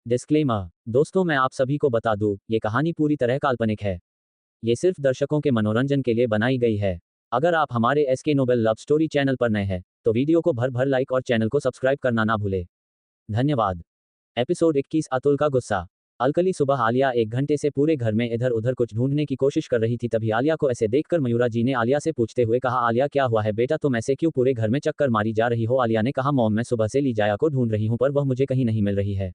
Disclaimer. दोस्तों, मैं आप सभी को बता दूं, ये कहानी पूरी तरह काल्पनिक है। ये सिर्फ दर्शकों के मनोरंजन के लिए बनाई गई है। अगर आप हमारे SK novel love story channel पर नए हैं, तो वीडियो को भर भर लाइक और चैनल को सब्सक्राइब करना ना भूले। धन्यवाद। एपिसोड 21, अतुल का गुस्सा। अलकली सुबह आलिया 1 घंटे से पूरे घर में इधर उधर कुछ ढूंढने की कोशिश कर रही थी। तभी आलिया को ऐसे देखकर मयूरा जी ने आलिया से पूछते हुए कहा, आलिया क्या हुआ है बेटा, तुम ऐसे क्यों पूरे घर में चक्कर मारी जा रही हो? आलिया ने कहा, मॉम मैं सुबह से लीजाया को ढूंढ रही हूँ पर वह मुझे कहीं नहीं मिल रही है।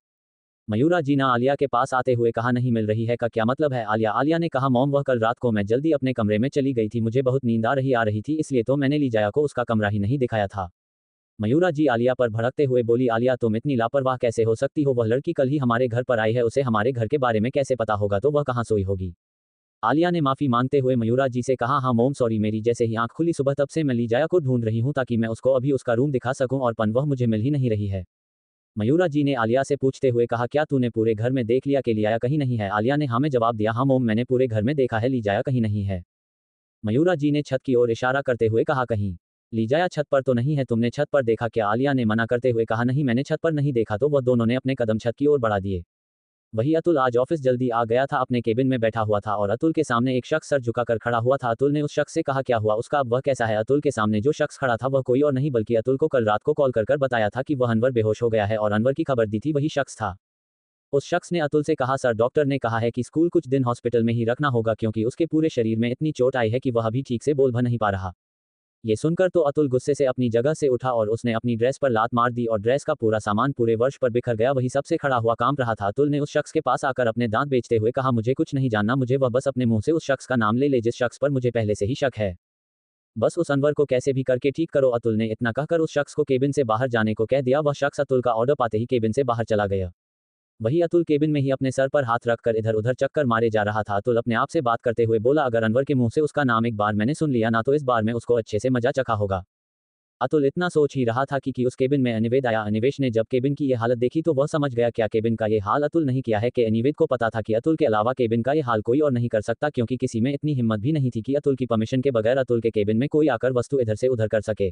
मयूरा जी ने आलिया के पास आते हुए कहा, नहीं मिल रही है का क्या मतलब है आलिया ने कहा, मॉम वह कल रात को मैं जल्दी अपने कमरे में चली गई थी, मुझे बहुत नींद आ रही थी, इसलिए तो मैंने लीजाया को उसका कमरा ही नहीं दिखाया था। मयूरा जी आलिया पर भड़कते हुए बोली, आलिया तुम इतनी लापरवाह कैसे हो सकती हो? वह लड़की कल ही हमारे घर पर आई है, उसे हमारे घर के बारे में कैसे पता होगा? तो वह कहाँ सोई होगी? आलिया ने माफी मांगते हुए मयूरा जी से कहा, हाँ मोम सॉरी, मेरी जैसे ही आंख खुली सुबह तब से मैं लीजाया को ढूंढ रही हूँ ताकि मैं उसको अभी उसका रूम दिखा सकूं और वह मुझे मिल ही नहीं रही है। मयूरा जी ने आलिया से पूछते हुए कहा, क्या तूने पूरे घर में देख लिया कि लिजाया कहीं नहीं है? आलिया ने हाँ में जवाब दिया, हाँ मोम मैंने पूरे घर में देखा है, लीजाया कहीं नहीं है। मयूरा जी ने छत की ओर इशारा करते हुए कहा, कहीं लीजाया छत पर तो नहीं है, तुमने छत पर देखा क्या? आलिया ने मना करते हुए कहा, नहीं मैंने छत पर नहीं देखा। तो वह दोनों ने अपने कदम छत की ओर बढ़ा दिए। वही अतुल आज ऑफिस जल्दी आ गया था, अपने केबिन में बैठा हुआ था और अतुल के सामने एक शख्स सर झुकाकर खड़ा हुआ था। अतुल ने उस शख्स से कहा, क्या हुआ उसका, अब वह कैसा है? अतुल के सामने जो शख्स खड़ा था वह कोई और नहीं बल्कि अतुल को कल रात को कॉल कर बताया था कि वह अनवर बेहोश हो गया है और अनवर की खबर दी थी वही शख्स था। उस शख्स ने अतुल से कहा, सर डॉक्टर ने कहा है कि स्कूल कुछ दिन हॉस्पिटल में ही रखना होगा क्योंकि उसके पूरे शरीर में इतनी चोट आई है कि वह अभी ठीक से बोल भी नहीं पा रहा। ये सुनकर तो अतुल गुस्से से अपनी जगह से उठा और उसने अपनी ड्रेस पर लात मार दी और ड्रेस का पूरा सामान पूरे वर्ष पर बिखर गया। वही सबसे खड़ा हुआ काम रहा था। अतुल ने उस शख्स के पास आकर अपने दांत बेचते हुए कहा, मुझे कुछ नहीं जानना, मुझे वह बस अपने मुंह से उस शख्स का नाम ले जिस शख्स पर मुझे पहले से ही शक है। बस उस अनवर को कैसे भी करके ठीक करो। अतुल ने इतना कहकर उस शख्स को केबिन से बाहर जाने को कह दिया। वह शख्स अतुल का ऑर्डर पाते ही केबिन से बाहर चला गया। वही अतुल केबिन में ही अपने सर पर हाथ रखकर इधर उधर चक्कर मारे जा रहा था। अतुल अपने आप से बात करते हुए बोला, अगर अनवर के मुंह से उसका नाम एक बार मैंने सुन लिया ना तो इस बार में उसको अच्छे से मजा चखा होगा। अतुल इतना सोच ही रहा था कि उस केबिन में अनिवेद आया। अनिवेश ने जब केबिन की ये हालत देखी तो वह समझ गया क्या केबिन का ये हाल अतुल नहीं किया है कि अनिवेद को पता था कि अतुल के अलावा केबिन का ये हाल कोई और नहीं कर सकता क्योंकि किसी में इतनी हिम्मत भी नहीं थी कि अतुल की परमिशन के बगैर अतुल के केबिन में कोई आकर वस्तु इधर से उधर कर सके।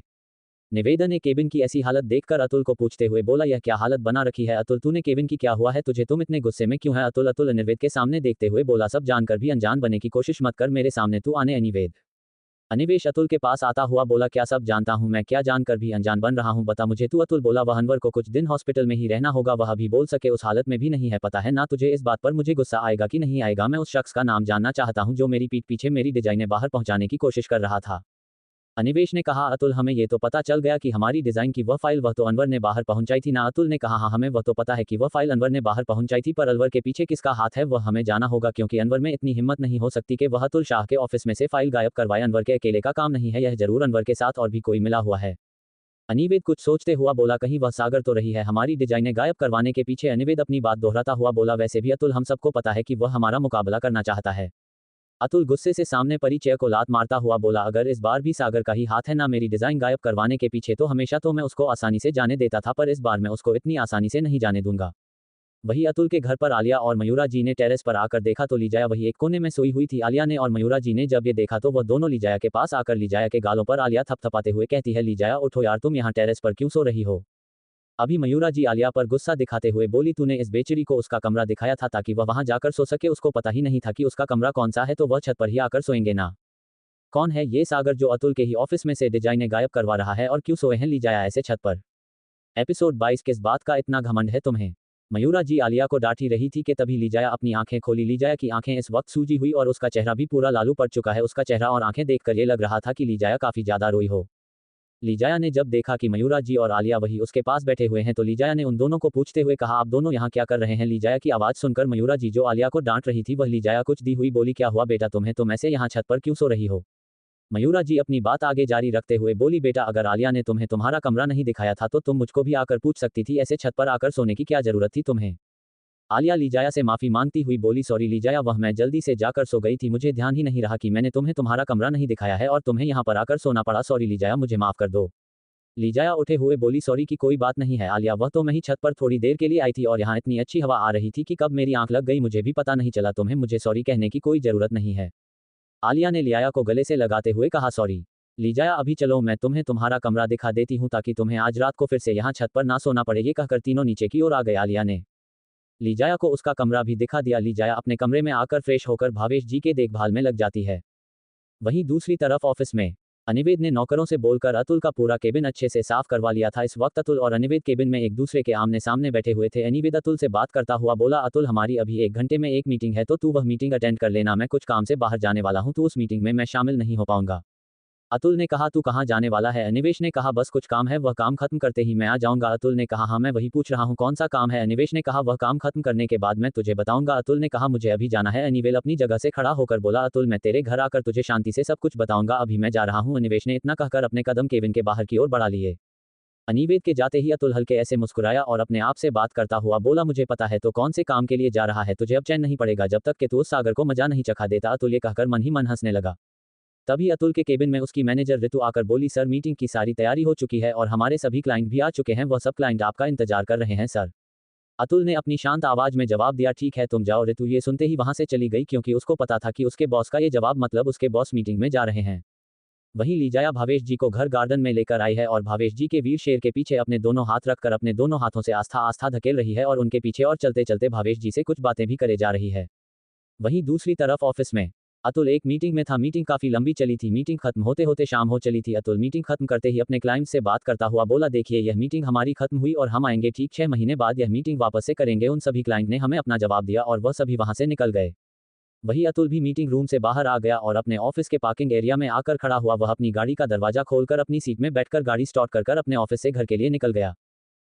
निवेदा ने केबिन की ऐसी हालत देखकर अतुल को पूछते हुए बोला, यह क्या हालत बना रखी है अतुल, तूने केबिन की क्या हुआ है तुझे, तुम इतने गुस्से में क्यों है? अतुल अनिवेद के सामने देखते हुए बोला, सब जानकर भी अनजान बने की कोशिश मत कर, मेरे सामने तू आने। अनिवेद अनिवेश अतुल के पास आता हुआ बोला, क्या सब जानता हूं मैं, क्या जानकर भी अनजान बन रहा हूं, बता मुझे तू। अतुल बोला, वह अनवर को कुछ दिन हॉस्पिटल में ही रहना होगा, वह अभी बोल सके उस हालत में भी नहीं है, पता है ना तुझे इस बात पर मुझे गुस्सा आएगा कि नहीं आएगा? मैं उस शख्स का नाम जानना चाहता हूं जो मेरी पीठ पीछे मेरी डिजाइनें बाहर पहुंचाने की कोशिश कर रहा था। अनिवेश ने कहा, अतुल हमें ये तो पता चल गया कि हमारी डिजाइन की वह फाइल वह तो अनवर ने बाहर पहुंचाई थी ना? अतुल ने कहा, हाँ हमें वह तो पता है कि वह फाइल अनवर ने बाहर पहुंचाई थी, पर अनवर के पीछे किसका हाथ है वह हमें जाना होगा क्योंकि अनवर में इतनी हिम्मत नहीं हो सकती कि वह अतुल शाह के ऑफिस में से फाइल गायब करवाए। अनवर के अकेले का काम नहीं है, यह जरूर अनवर के साथ और भी कोई मिला हुआ है। अनिवेद कुछ सोचते हुआ बोला, कहीं वह सागर तो रही है हमारी डिजाइनें गायब करवाने के पीछे? अनिवेद अपनी बात दोहराता हुआ बोला, वैसे भी अतुल हम सबको पता है कि वह हमारा मुकाबला करना चाहता है। अतुल गुस्से से सामने पड़ी चेयर को लात मारता हुआ बोला, अगर इस बार भी सागर का ही हाथ है ना मेरी डिजाइन गायब करवाने के पीछे, तो हमेशा तो मैं उसको आसानी से जाने देता था, पर इस बार मैं उसको इतनी आसानी से नहीं जाने दूंगा। वही अतुल के घर पर आलिया और मयूरा जी ने टेरेस पर आकर देखा तो लीजाया वही एक कोने में सोई हुई थी। आलिया ने और मयूरा जी ने जब ये देखा तो वह दोनों लीजाया के पास आकर लीजाया के गालों पर आलिया थपथपाते हुए कहती है, लीजाया उठो यार, तुम यहाँ टेरेस पर क्यों सो रही हो? अभी मयूरा जी आलिया पर गुस्सा दिखाते हुए बोली, तूने इस बेचारी को उसका कमरा दिखाया था ताकि वह वहां जाकर सो सके, उसको पता ही नहीं था कि उसका कमरा कौन सा है, तो वह छत पर ही आकर सोएंगे ना? कौन है ये सागर जो अतुल के ही ऑफिस में से डिजाइनें गायब करवा रहा है और क्यों सोए हैं लीजाया ऐसे छत पर? एपिसोड 22, किस बात का इतना घमंड है तुम्हें? मयूरा जी आलिया को डांट ही रही थी कि तभी लीजाया अपनी आंखें खोली। लीजाया की आंखें इस वक्त सूजी हुई और उसका चेहरा भी पूरा लालू पड़ चुका है। उसका चेहरा और आंखें देखकर ये लग रहा था कि लीजाया काफी ज्यादा रोई हो। लीजाया ने जब देखा कि मयूरा जी और आलिया वही उसके पास बैठे हुए हैं तो लीजाया ने उन दोनों को पूछते हुए कहा, आप दोनों यहाँ क्या कर रहे हैं? लीजाया की आवाज सुनकर मयूरा जी जो आलिया को डांट रही थी वह लीजाया कुछ दी हुई बोली, क्या हुआ बेटा तुम्हें, तुम ऐसे यहाँ छत पर क्यों सो रही हो? मयूरा जी अपनी बात आगे जारी रखते हुए बोली, बेटा अगर आलिया ने तुम्हें तुम्हारा कमरा नहीं दिखाया था तो तुम मुझको भी आकर पूछ सकती थी, ऐसे छत पर आकर सोने की क्या जरूरत थी तुम्हें? आलिया लीजाया से माफी मांगती हुई बोली, सॉरी लीजाया, वह मैं जल्दी से जाकर सो गई थी, मुझे ध्यान ही नहीं रहा कि मैंने तुम्हें तुम्हारा कमरा नहीं दिखाया है और तुम्हें यहाँ पर आकर सोना पड़ा, सॉरी लीजाया, मुझे माफ कर दो। लीजाया उठे हुए बोली, सॉरी की कोई बात नहीं है आलिया, वह तो मैं ही छत पर थोड़ी देर के लिए आई थी और यहाँ इतनी अच्छी हवा आ रही थी कि कब मेरी आंख लग गई मुझे भी पता नहीं चला, तुम्हें मुझे सॉरी कहने की कोई जरूरत नहीं है। आलिया ने लियाया को गले से लगाते हुए कहा, सॉरी लीजाया, अभी चलो मैं तुम्हें तुम्हारा कमरा दिखा देती हूँ ताकि तुम्हें आज रात को फिर से यहाँ छत पर ना सोना पड़े। ये कहकर तीनों नीचे की ओर आ गए। आलिया ने लीजाया को उसका कमरा भी दिखा दिया। लीजाया अपने कमरे में आकर फ्रेश होकर भावेश जी के देखभाल में लग जाती है। वहीं दूसरी तरफ ऑफिस में अनिवेद ने नौकरों से बोलकर अतुल का पूरा केबिन अच्छे से साफ करवा लिया था। इस वक्त अतुल और अनिवेद केबिन में एक दूसरे के आमने सामने बैठे हुए थे। अनिवेद अतुल से बात करता हुआ बोला, अतुल हमारी अभी 1 घंटे में एक मीटिंग है, तो तू वह मीटिंग अटेंड कर लेना। मैं कुछ काम से बाहर जाने वाला हूं, तो उस मीटिंग में मैं शामिल नहीं हो पाऊंगा। अतुल ने कहा, तू कहाँ जाने वाला है? अनिवेश ने कहा, बस कुछ काम है, वह काम खत्म करते ही मैं आ जाऊंगा। अतुल ने कहा, हाँ मैं वही पूछ रहा हूँ, कौन सा काम है? अनिवेश ने कहा, वह काम खत्म करने के बाद मैं तुझे बताऊंगा। अतुल ने कहा, मुझे अभी जाना है। अनिवेल अपनी जगह से खड़ा होकर बोला, अतुल मैं तेरे घर आकर तुझे शांति से सब कुछ बताऊंगा, अभी मैं जा रहा हूँ। अनिवेश ने इतना कहकर अपने कदम केबिन के बाहर की ओर बढ़ा लिए। अनिवेद के जाते ही अतुल हल्के ऐसे मुस्कुराया और अपने आप से बात करता हुआ बोला, मुझे पता है तो कौन से काम के लिए जा रहा है, तुझे अब चैन नहीं पड़ेगा जब तक कि तू उस सागर को मजा नहीं चखा देता। अतुल ये कहकर मन ही मन हंसने लगा। तभी अतुल के केबिन में उसकी मैनेजर ऋतु आकर बोली, सर मीटिंग की सारी तैयारी हो चुकी है और हमारे सभी क्लाइंट भी आ चुके हैं, वह सब क्लाइंट आपका इंतजार कर रहे हैं सर। अतुल ने अपनी शांत आवाज में जवाब दिया, ठीक है तुम जाओ। ऋतु ये सुनते ही वहां से चली गई, क्योंकि उसको पता था कि उसके बॉस का ये जवाब मतलब उसके बॉस मीटिंग में जा रहे हैं। वहीं लीजाया भावेश जी को घर गार्डन में लेकर आई है और भावेश जी के वीर शेर के पीछे अपने दोनों हाथ रखकर अपने दोनों हाथों से आस्था आस्था धकेल रही है और उनके पीछे और चलते चलते भावेश जी से कुछ बातें भी करे जा रही है। वहीं दूसरी तरफ ऑफिस में अतुल एक मीटिंग में था। मीटिंग काफी लंबी चली थी। मीटिंग खत्म होते होते शाम हो चली थी। अतुल मीटिंग खत्म करते ही अपने क्लाइंट से बात करता हुआ बोला, देखिए यह मीटिंग हमारी खत्म हुई और हम आएंगे ठीक 6 महीने बाद यह मीटिंग वापस से करेंगे। उन सभी क्लाइंट ने हमें अपना जवाब दिया और वह सभी वहां से निकल गए। वही अतुल भी मीटिंग रूम से बाहर आ गया और अपने ऑफिस के पार्किंग एरिया में आकर खड़ा हुआ। वह अपनी गाड़ी का दरवाजा खोलकर अपनी सीट में बैठकर गाड़ी स्टार्ट कर अपने ऑफिस से घर के लिए निकल गया।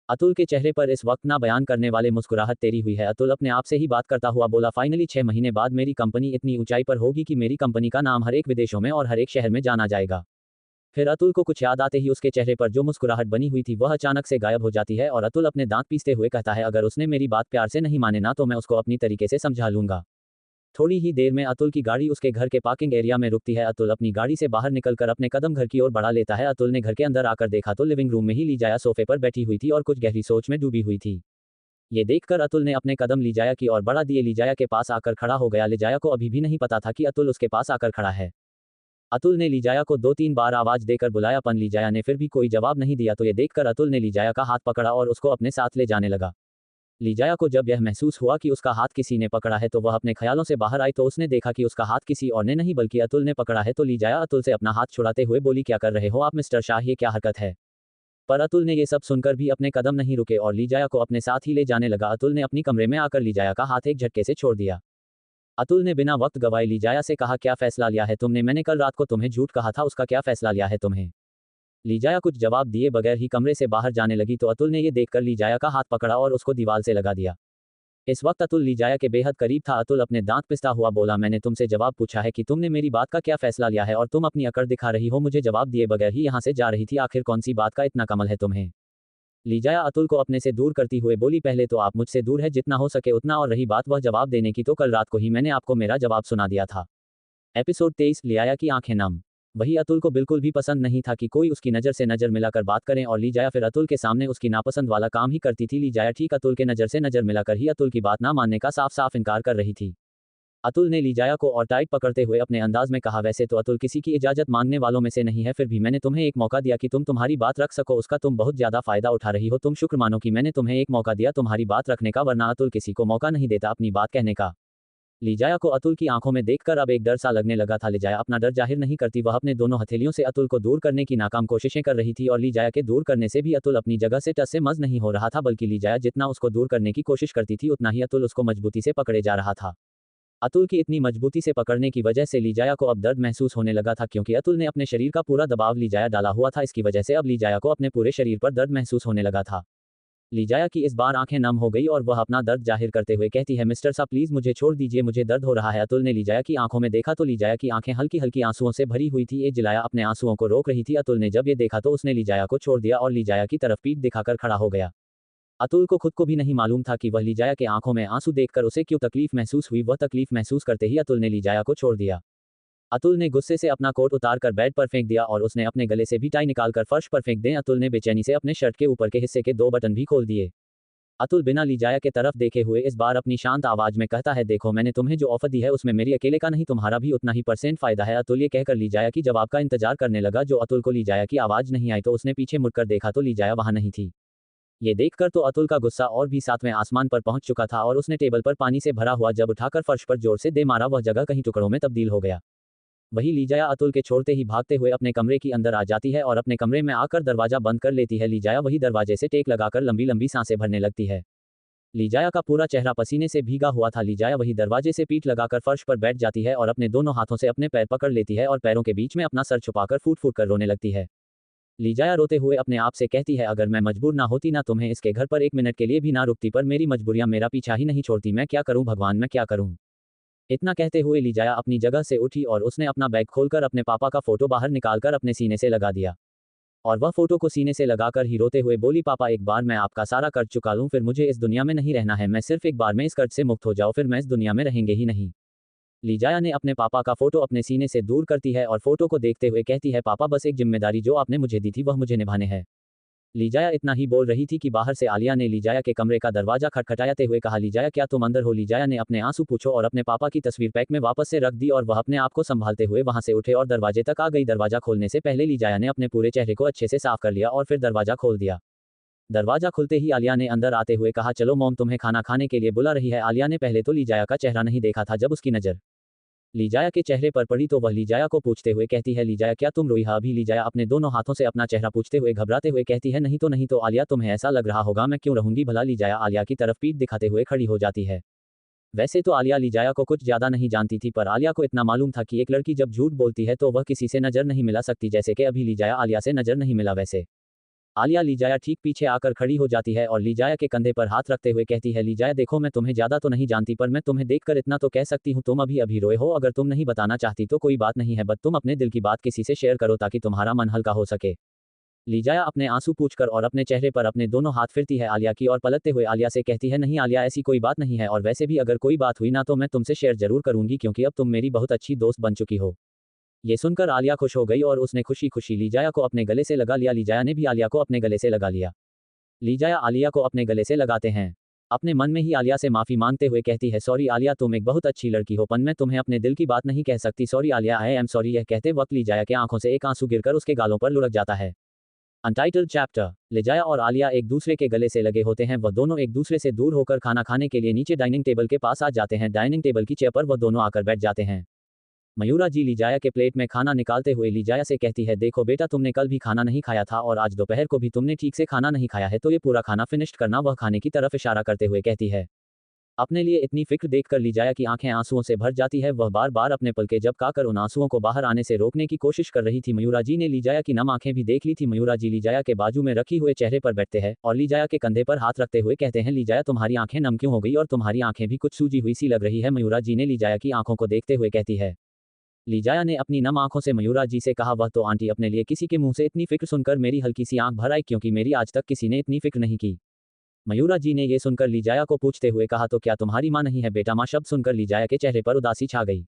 अतुल के चेहरे पर इस वक्त ना बयान करने वाले मुस्कुराहट तेरी हुई है। अतुल अपने आप से ही बात करता हुआ बोला, फाइनली 6 महीने बाद मेरी कंपनी इतनी ऊंचाई पर होगी कि मेरी कंपनी का नाम हर एक विदेशों में और हर एक शहर में जाना जाएगा। फिर अतुल को कुछ याद आते ही उसके चेहरे पर जो मुस्कुराहट बनी हुई थी वह अचानक से गायब हो जाती है और अतुल अपने दांत पीसते हुए कहता है, अगर उसने मेरी बात प्यार से नहीं माने ना तो मैं उसको अपनी तरीके से समझा लूंगा। थोड़ी ही देर में अतुल की गाड़ी उसके घर के पार्किंग एरिया में रुकती है। अतुल अपनी गाड़ी से बाहर निकलकर अपने कदम घर की ओर बढ़ा लेता है। अतुल ने घर के अंदर आकर देखा तो लिविंग रूम में ही लीजाया सोफे पर बैठी हुई थी और कुछ गहरी सोच में डूबी हुई थी। ये देखकर अतुल ने अपने कदम लीजाया की ओर बढ़ा दिए। लीजाया के पास आकर खड़ा हो गया। लीजाया को अभी भी नहीं पता था कि अतुल उसके पास आकर खड़ा है। अतुल ने लीजाया को 2-3 बार आवाज देकर बुलाया, पर लीजाया ने फिर भी कोई जवाब नहीं दिया। तो ये देखकर अतुल ने लीजाया का हाथ पकड़ा और उसको अपने साथ ले जाने लगा। लीजाया को जब यह महसूस हुआ कि उसका हाथ किसी ने पकड़ा है तो वह अपने ख्यालों से बाहर आई, तो उसने देखा कि उसका हाथ किसी और ने नहीं बल्कि अतुल ने पकड़ा है। तो लीजाया अतुल से अपना हाथ छुड़ाते हुए बोली, क्या कर रहे हो आप मिस्टर शाह, ये क्या हरकत है? पर अतुल ने ये सब सुनकर भी अपने कदम नहीं रुके और लीजाया को अपने साथ ही ले जाने लगा। अतुल ने अपनी कमरे में आकर लीजाया का हाथ एक झटके से छोड़ दिया। अतुल ने बिना वक्त गवाए लीजाया से कहा, क्या फैसला लिया है तुमने? मैंने कल रात को तुम्हें झूठ कहा था, उसका क्या फैसला लिया है तुम्हें? लीजाया कुछ जवाब दिए बगैर ही कमरे से बाहर जाने लगी। तो अतुल ने ये देखकर लीजाया का हाथ पकड़ा और उसको दीवार से लगा दिया। इस वक्त अतुल लीजाया के बेहद करीब था। अतुल अपने दांत पिसता हुआ बोला, मैंने तुमसे जवाब पूछा है कि तुमने मेरी बात का क्या फैसला लिया है और तुम अपनी अकड़ दिखा रही हो, मुझे जवाब दिए बगैर ही यहाँ से जा रही थी। आखिर कौन सी बात का इतना कमल है तुम्हें? लीजाया अतुल को अपने से दूर करती हुए बोली, पहले तो आप मुझसे दूर है जितना हो सके उतना, और रही बात वह जवाब देने की तो कल रात को ही मैंने आपको मेरा जवाब सुना दिया था। एपिसोड 23, लियाया की आंखें नम। वही अतुल को बिल्कुल भी पसंद नहीं था कि कोई उसकी नज़र से नज़र मिलाकर बात करें और लीजाया फिर अतुल के सामने उसकी नापसंद वाला काम ही करती थी। लीजाया ठीक अतुल के नज़र से नज़र मिलाकर ही अतुल की बात ना मानने का साफ साफ इनकार कर रही थी। अतुल ने लीजाया को और टाइट पकड़ते हुए अपने अंदाज में कहा, वैसे तो अतुल किसी की इजाजत मांगने वालों में से नहीं है, फिर भी मैंने तुम्हें एक मौका दिया कि तुम तुम्हारी बात रख सको, उसका तुम बहुत ज्यादा फायदा उठा रही हो। तुम शुक्र मानो कि मैंने तुम्हें एक मौका दिया तुम्हारी बात रखने का, वरना अतुल किसी को मौका नहीं देता अपनी बात कहने का। लीजाया को अतुल की आंखों में देखकर अब एक डर सा लगने लगा था। लीजाया अपना डर जाहिर नहीं करती, वह अपने दोनों हथेलियों से अतुल को दूर करने की नाकाम कोशिशें कर रही थी और लीजाया के दूर करने से भी अतुल अपनी जगह से टस से मस नहीं हो रहा था, बल्कि लीजाया जितना उसको दूर करने की कोशिश करती थी उतना ही अतुल उसको मजबूती से पकड़े जा रहा था। अतुल की इतनी मजबूती से पकड़ने की वजह से लीजाया को अब दर्द महसूस होने लगा था, क्योंकि अतुल ने अपने शरीर का पूरा दबाव लीजाया डाला हुआ था। इसकी वजह से अब लीजाया को अपने पूरे शरीर पर दर्द महसूस होने लगा था। लीजाया की इस बार आंखें नम हो गई और वह अपना दर्द जाहिर करते हुए कहती है, मिस्टर सा प्लीज मुझे छोड़ दीजिए, मुझे दर्द हो रहा है। अतुल ने लीजाया की आंखों में देखा तो लीजाया की आंखें हल्की हल्की आंसुओं से भरी हुई थी। जिलाया अपने आंसुओं को रोक रही थी। अतुल ने जब ये देखा तो उसने लीजाया को छोड़ दिया और लीजाया की तरफ पीठ दिखाकर खड़ा हो गया। अतुल को खुद को भी नहीं मालूम था कि वह लीजाया के आंखों में आंसू देखकर उसे क्यों तकलीफ महसूस हुई। वह तकलीफ महसूस करते ही अतुल ने लीजाया को छोड़ दिया। अतुल ने गुस्से से अपना कोट उतारकर बेड पर फेंक दिया और उसने अपने गले से भी टाई निकालकर फर्श पर फेंक दें। अतुल ने बेचैनी से अपने शर्ट के ऊपर के हिस्से के 2 बटन भी खोल दिए। अतुल बिना लीजाया के तरफ देखे हुए इस बार अपनी शांत आवाज में कहता है, देखो मैंने तुम्हें जो ऑफर दी है उसमें मेरी अकेले का नहीं तुम्हारा भी उतना ही % फायदा है। अतुल ये कहकर लीजाया की जवाब का इंतजार करने लगा। जो अतुल को लीजाया की आवाज नहीं आई तो उसने पीछे मुड़कर देखा तो लीजाया वहां नहीं थी। ये देखकर तो अतुल का गुस्सा और भी 7वें आसमान पर पहुंच चुका था और उसने टेबल पर पानी से भरा हुआ जग उठाकर फर्श पर जोर से दे मारा। वह जगह कहीं टुकड़ों में तब्दील हो गया। वही लीजाया अतुल के छोड़ते ही भागते हुए अपने कमरे के अंदर आ जाती है और अपने कमरे में आकर दरवाजा बंद कर लेती है। लीजाया वही दरवाजे से टेक लगाकर लंबी लंबी सांसें भरने लगती है। लीजाया का पूरा चेहरा पसीने से भीगा हुआ था। लीजाया वही दरवाजे से पीठ लगाकर फर्श पर बैठ जाती है और अपने दोनों हाथों से अपने पैर पकड़ लेती है और पैरों के बीच में अपना सर छुपाकर फूट फूट कर रोने लगती है। लीजाया रोते हुए अपने आप से कहती है, अगर मैं मजबूर ना होती, ना तुम्हें इसके घर पर 1 मिनट के लिए भी ना रुकती, पर मेरी मजबूरियां मेरा पीछा ही नहीं छोड़ती। मैं क्या करूं भगवान, मैं क्या करूं। इतना कहते हुए लीजाया अपनी जगह से उठी और उसने अपना बैग खोलकर अपने पापा का फोटो बाहर निकालकर अपने सीने से लगा दिया। और वह फोटो को सीने से लगाकर ही रोते हुए बोली, पापा एक बार मैं आपका सारा कर्ज चुका लूं, फिर मुझे इस दुनिया में नहीं रहना है। मैं सिर्फ एक बार में इस कर्ज से मुक्त हो जाऊं, फिर मैं इस दुनिया में रहेंगे ही नहीं। लीजाया ने अपने पापा का फोटो अपने सीने से दूर करती है और फोटो को देखते हुए कहती है, पापा बस एक जिम्मेदारी जो आपने मुझे दी थी वह मुझे निभाने है। लीजाया इतना ही बोल रही थी कि बाहर से आलिया ने लीजाया के कमरे का दरवाजा खटखटाते हुए कहा, लीजाया क्या तुम अंदर हो। लीजाया ने अपने आंसू पूछो और अपने पापा की तस्वीर पैक में वापस से रख दी और वह अपने आप को संभालते हुए वहां से उठे और दरवाजे तक आ गई। दरवाजा खोलने से पहले लीजाया ने अपने पूरे चेहरे को अच्छे से साफ कर लिया और फिर दरवाजा खोल दिया। दरवाजा खुलते ही आलिया ने अंदर आते हुए कहा, चलो मॉम तुम्हें खाना खाने के लिए बुला रही है। आलिया ने पहले तो लीजाया का चेहरा नहीं देखा था। जब उसकी नजर लीजाया के चेहरे पर पड़ी तो वह लीजाया को पूछते हुए कहती है, लीजाया क्या तुम रोई है अभी। लीजाया अपने दोनों हाथों से अपना चेहरा पूछते हुए घबराते हुए कहती है, नहीं तो आलिया तुम्हें ऐसा लग रहा होगा, मैं क्यों रहूंगी भला। लीजाया आलिया की तरफ पीठ दिखाते हुए खड़ी हो जाती है। वैसे तो आलिया लीजाया को कुछ ज्यादा नहीं जानती थी, पर आलिया को इतना मालूम था कि एक लड़की जब झूठ बोलती है तो वह किसी से नजर नहीं मिला सकती, जैसे कि अभी लीजाया आलिया से नजर नहीं मिला। वैसे आलिया लीजाया ठीक पीछे आकर खड़ी हो जाती है और लीजाया के कंधे पर हाथ रखते हुए कहती है, लीजाया देखो मैं तुम्हें ज्यादा तो नहीं जानती, पर मैं तुम्हें देखकर इतना तो कह सकती हूँ, तुम अभी अभी रोए हो। अगर तुम नहीं बताना चाहती तो कोई बात नहीं है, बट तुम अपने दिल की बात किसी से शेयर करो ताकि तुम्हारा मन हल्का हो सके। लीजाया अपने आंसू पूछकर और अपने चेहरे पर अपने दोनों हाथ फिरती है आलिया की और पलटते हुए आलिया से कहती है, नहीं आलिया ऐसी कोई बात नहीं है, और वैसे भी अगर कोई बात हुई ना तो मैं तुमसे शेयर जरूर करूंगी, क्योंकि अब तुम मेरी बहुत अच्छी दोस्त बन चुकी हो। ये सुनकर आलिया खुश हो गई और उसने खुशी खुशी लीजाया को अपने गले से लगा लिया। लीजाया ने भी आलिया को अपने गले से लगा लिया। लीजाया आलिया को अपने गले से लगाते हैं। अपने मन में ही आलिया से माफी मांगते हुए कहती है, सॉरी आलिया तुम एक बहुत अच्छी लड़की हो, पर मैं तुम्हें अपने दिल की बात नहीं कह सकती। Sorry Alia, I am sorry. यह कहते वक्त लीजाया के आंखों से एक आंसू गिरकर उसके गालों पर लुढ़क जाता है। Untitled chapter. लीजाया और आलिया एक दूसरे के गले से लगे होते हैं। वह दोनों एक दूसरे से दूर होकर खाना खाने के लिए नीचे डाइनिंग टेबल के पास आ जाते हैं। डाइनिंग टेबल की चेयर पर वह दोनों आकर बैठ जाते हैं। मयूरा जी लीजाया के प्लेट में खाना निकालते हुए लीजाया से कहती है, देखो बेटा तुमने कल भी खाना नहीं खाया था और आज दोपहर को भी तुमने ठीक से खाना नहीं खाया है, तो ये पूरा खाना फिनिश्ड करना। वह खाने की तरफ इशारा करते हुए कहती है। अपने लिए इतनी फिक्र देखकर लीजाया की आंखें आंसुओं से भर जाती है। वह बार बार अपने पलके झपकाकर उन आंसुओं को बाहर आने से रोकने की कोशिश कर रही थी। मयूरा जी ने लीजाया की नम आंखें भी देख ली थी। मयूरा जी लीजाया के बाजू में रखी हुए चेहरे पर बैठते हैं और लीजाया के कंधे पर हाथ रखते हुए कहते हैं, लीजाया तुम्हारी आंखें नम क्यों हो गई और तुम्हारी आंखें भी कुछ सूजी हुई सी लग रही है। मयूरा जी ने लीजाया की आंखों को देखते हुए कहती है। लीजाया ने अपनी नम आंखों से मयूरा जी से कहा, वह तो आंटी अपने लिए किसी के मुंह से इतनी फिक्र सुनकर मेरी हल्की सी आंख भर आई, क्योंकि मेरी आज तक किसी ने इतनी फिक्र नहीं की। मयूरा जी ने ये सुनकर लीजाया को पूछते हुए कहा, तो क्या तुम्हारी माँ नहीं है बेटा। माँ शब्द सुनकर लीजाया के चेहरे पर उदासी छा गई।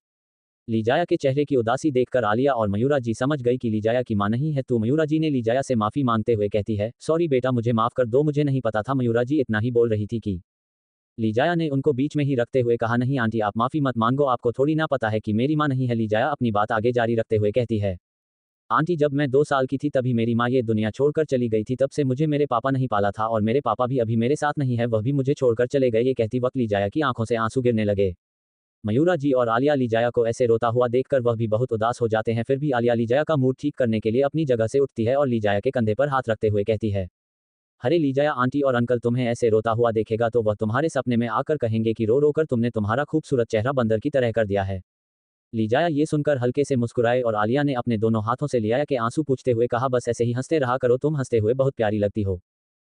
लीजाया के चेहरे की उदासी देखकर आलिया और मयूरा जी समझ गई कि लीजाया की माँ नहीं है, तो मयूरा जी ने लीजाया से माफी मांगते हुए कहती है, सॉरी बेटा मुझे माफ कर दो, मुझे नहीं पता था। मयूरा जी इतना ही बोल रही थी कि लीजाया ने उनको बीच में ही रखते हुए कहा, नहीं आंटी आप माफी मत मांगो, आपको थोड़ी ना पता है कि मेरी माँ नहीं है। लीजाया अपनी बात आगे जारी रखते हुए कहती है, आंटी जब मैं 2 साल की थी तभी मेरी माँ ये दुनिया छोड़कर चली गई थी, तब से मुझे मेरे पापा नहीं पाला था और मेरे पापा भी अभी मेरे साथ नहीं है, वह भी मुझे छोड़कर चले गए। ये कहती वक्त लीजाया की आंखों से आंसू गिरने लगे। मयूरा जी और आलिया लीजाया को ऐसे रोता हुआ देखकर वह भी बहुत उदास हो जाते हैं। फिर भी आलिया लीजाया का मूड ठीक करने के लिए अपनी जगह से उठती है और लीजाया के कंधे पर हाथ रखते हुए कहती है, अरे लीजाया आंटी और अंकल तुम्हें ऐसे रोता हुआ देखेगा तो वह तुम्हारे सपने में आकर कहेंगे कि रो रो कर तुमने तुम्हारा खूबसूरत चेहरा बंदर की तरह कर दिया है। लीजाया ये सुनकर हल्के से मुस्कुराए और आलिया ने अपने दोनों हाथों से लिजाया के आंसू पूछते हुए कहा, बस ऐसे ही हंसते रहा करो, तुम हंसते हुए बहुत प्यारी लगती हो।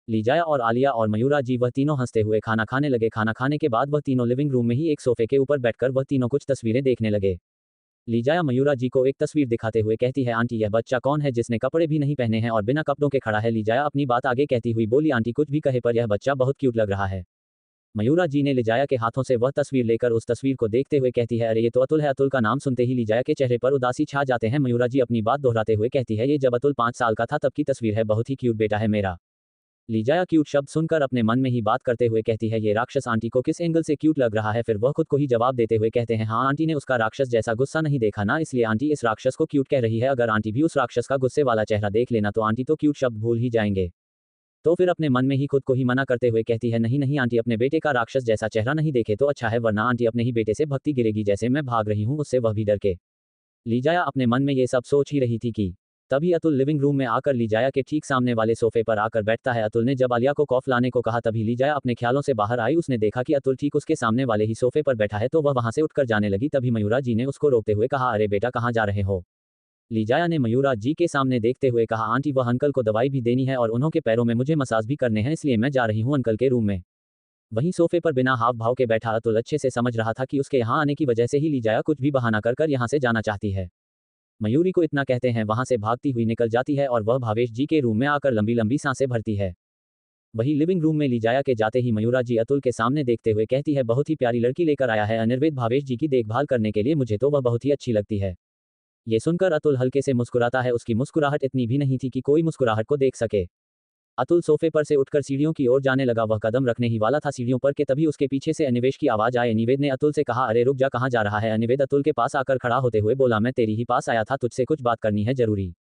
लीजाया और आलिया और मयूरा जी वह तीनों हंसते हुए खाना खाने लगे। खाना खाने के बाद वह तीनों लिविंग रूम में ही एक सोफे के ऊपर बैठकर वह तीनों कुछ तस्वीरें देखने लगे। लीजाया मयूरा जी को एक तस्वीर दिखाते हुए कहती है, आंटी यह बच्चा कौन है जिसने कपड़े भी नहीं पहने हैं और बिना कपड़ों के खड़ा है। लीजाया अपनी बात आगे कहती हुई बोली, आंटी कुछ भी कहे पर यह बच्चा बहुत क्यूट लग रहा है। मयूरा जी ने लीजाया के हाथों से वह तस्वीर लेकर उस तस्वीर को देखते हुए कहती है, अरे ये तो अतुल है। अतुल का नाम सुनते ही लीजाया के चेहरे पर उदासी छा जाते हैं। मयूरा जी अपनी बात दोहराते हुए कहती है, ये जब अतुल 5 साल का था तब की तस्वीर है, बहुत ही क्यूट बेटा है मेरा। लीजाया क्यूट शब्द सुनकर अपने मन में ही बात करते हुए कहती है, ये राक्षस आंटी को किस एंगल से क्यूट लग रहा है। फिर वह खुद को ही जवाब देते हुए कहते हैं, हाँ आंटी ने उसका राक्षस जैसा गुस्सा नहीं देखा ना, इसलिए आंटी इस राक्षस को क्यूट कह रही है। अगर आंटी भी उस राक्षस का गुस्से वाला चेहरा देख लेना तो आंटी तो क्यूट शब्द भूल ही जाएंगे। तो फिर अपने मन में ही खुद को ही मना करते हुए कहती है, नहीं नहीं आंटी, अपने बेटे का राक्षस जैसा चेहरा नहीं देखे तो अच्छा है, वरना आंटी अपने ही बेटे से भक्ति गिरेगी, जैसे मैं भाग रही हूँ उससे वह भी डर के। लीजाया अपने मन में ये सब सोच ही रही थी कि तभी अतुल लिविंग रूम में आकर लीजाया के ठीक सामने वाले सोफे पर आकर बैठता है। अतुल ने जब आलिया को कॉफ लाने को कहा तभी लीजाया अपने ख्यालों से बाहर आई। उसने देखा कि अतुल ठीक उसके सामने वाले ही सोफे पर बैठा है तो वह वहां से उठकर जाने लगी। तभी मयूरा जी ने उसको रोकते हुए कहा, अरे बेटा कहाँ जा रहे हो। लीजाया ने मयूरा जी के सामने देखते हुए कहा, आंटी वह अंकल को दवाई भी देनी है और उन्हों के पैरों में मुझे मसाज भी करने हैं, इसलिए मैं जा रही हूँ अंकल के रूम में। वहीं सोफे पर बिना हाव भाव के बैठा अतुल अच्छे से समझ रहा था कि उसके यहाँ आने की वजह से ही लीजाया कुछ भी बहाना कर कर यहाँ से जाना चाहती है। मयूरी को इतना कहते हैं वहां से भागती हुई निकल जाती है और वह भावेश जी के रूम में आकर लंबी लंबी सांसें भरती है। वही लिविंग रूम में लीजाया के जाते ही मयूरा जी अतुल के सामने देखते हुए कहती है, बहुत ही प्यारी लड़की लेकर आया है अनिर्वेद भावेश जी की देखभाल करने के लिए, मुझे तो वह बहुत ही अच्छी लगती है। ये सुनकर अतुल हल्के से मुस्कुराता है। उसकी मुस्कुराहट इतनी भी नहीं थी कि कोई मुस्कुराहट को देख सके। अतुल सोफे पर से उठकर सीढ़ियों की ओर जाने लगा। वह कदम रखने ही वाला था सीढ़ियों पर के तभी उसके पीछे से अनिवेश की आवाज आई। अनिवेद ने अतुल से कहा, अरे रुक जा, कहाँ जा रहा है। अनिवेद अतुल के पास आकर खड़ा होते हुए बोला, मैं तेरी ही पास आया था, तुझसे कुछ बात करनी है जरूरी।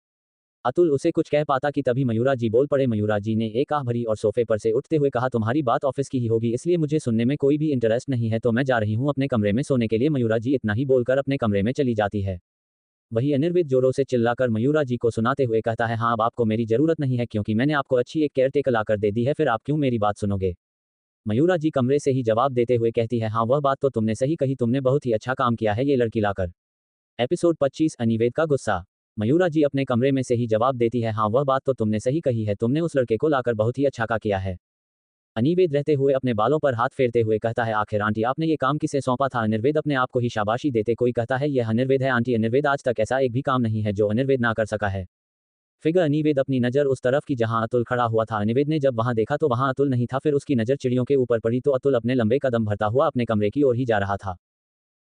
अतुल उसे कुछ कह पाता कि तभी मयूरा जी बोल पड़े। मयूरा जी ने एक आह भरी और सोफे पर से उठते हुए कहा, तुम्हारी बात ऑफिस की ही होगी, इसलिए मुझे सुनने में कोई भी इंटरेस्ट नहीं है, तो मैं जा रही हूँ अपने कमरे में सोने के लिए। मयूरा जी इतना ही बोलकर अपने कमरे में चली जाती है। वही अनिर्विद जोरों से चिल्लाकर मयूरा जी को सुनाते हुए कहता है, हाँ अब आपको मेरी जरूरत नहीं है क्योंकि मैंने आपको अच्छी एक केयरटेकर लाकर दे दी है, फिर आप क्यों मेरी बात सुनोगे। मयूरा जी कमरे से ही जवाब देते हुए कहती है, हाँ वह बात तो तुमने सही कही, तुमने बहुत ही अच्छा काम किया है ये लड़की लाकर। एपिसोड 25 अनिवेद का गुस्सा। मयूरा जी अपने कमरे में से ही जवाब देती है, हाँ वह बात तो तुमने सही कही है, तुमने उस लड़के को लाकर बहुत ही अच्छा का किया है। अनिवेद रहते हुए अपने बालों पर हाथ फेरते हुए कहता है, आखिर आंटी आपने ये काम किसे सौंपा था। अनिर्वेद अपने आप को ही शाबाशी देते कोई कहता है, यह अनिर्वेद है आंटी, अनिर्वेद आज तक ऐसा एक भी काम नहीं है जो अनिर्वेद ना कर सका है। फिगर अनिवेद अपनी नजर उस तरफ की जहां अतुल खड़ा हुआ था। अनिवेद ने जब वहां देखा तो वहां अतुल नहीं था, फिर उसकी नजर चिड़ियों के ऊपर पड़ी तो अतुल अपने लंबे कदम भरता हुआ अपने कमरे की ओर ही जा रहा था।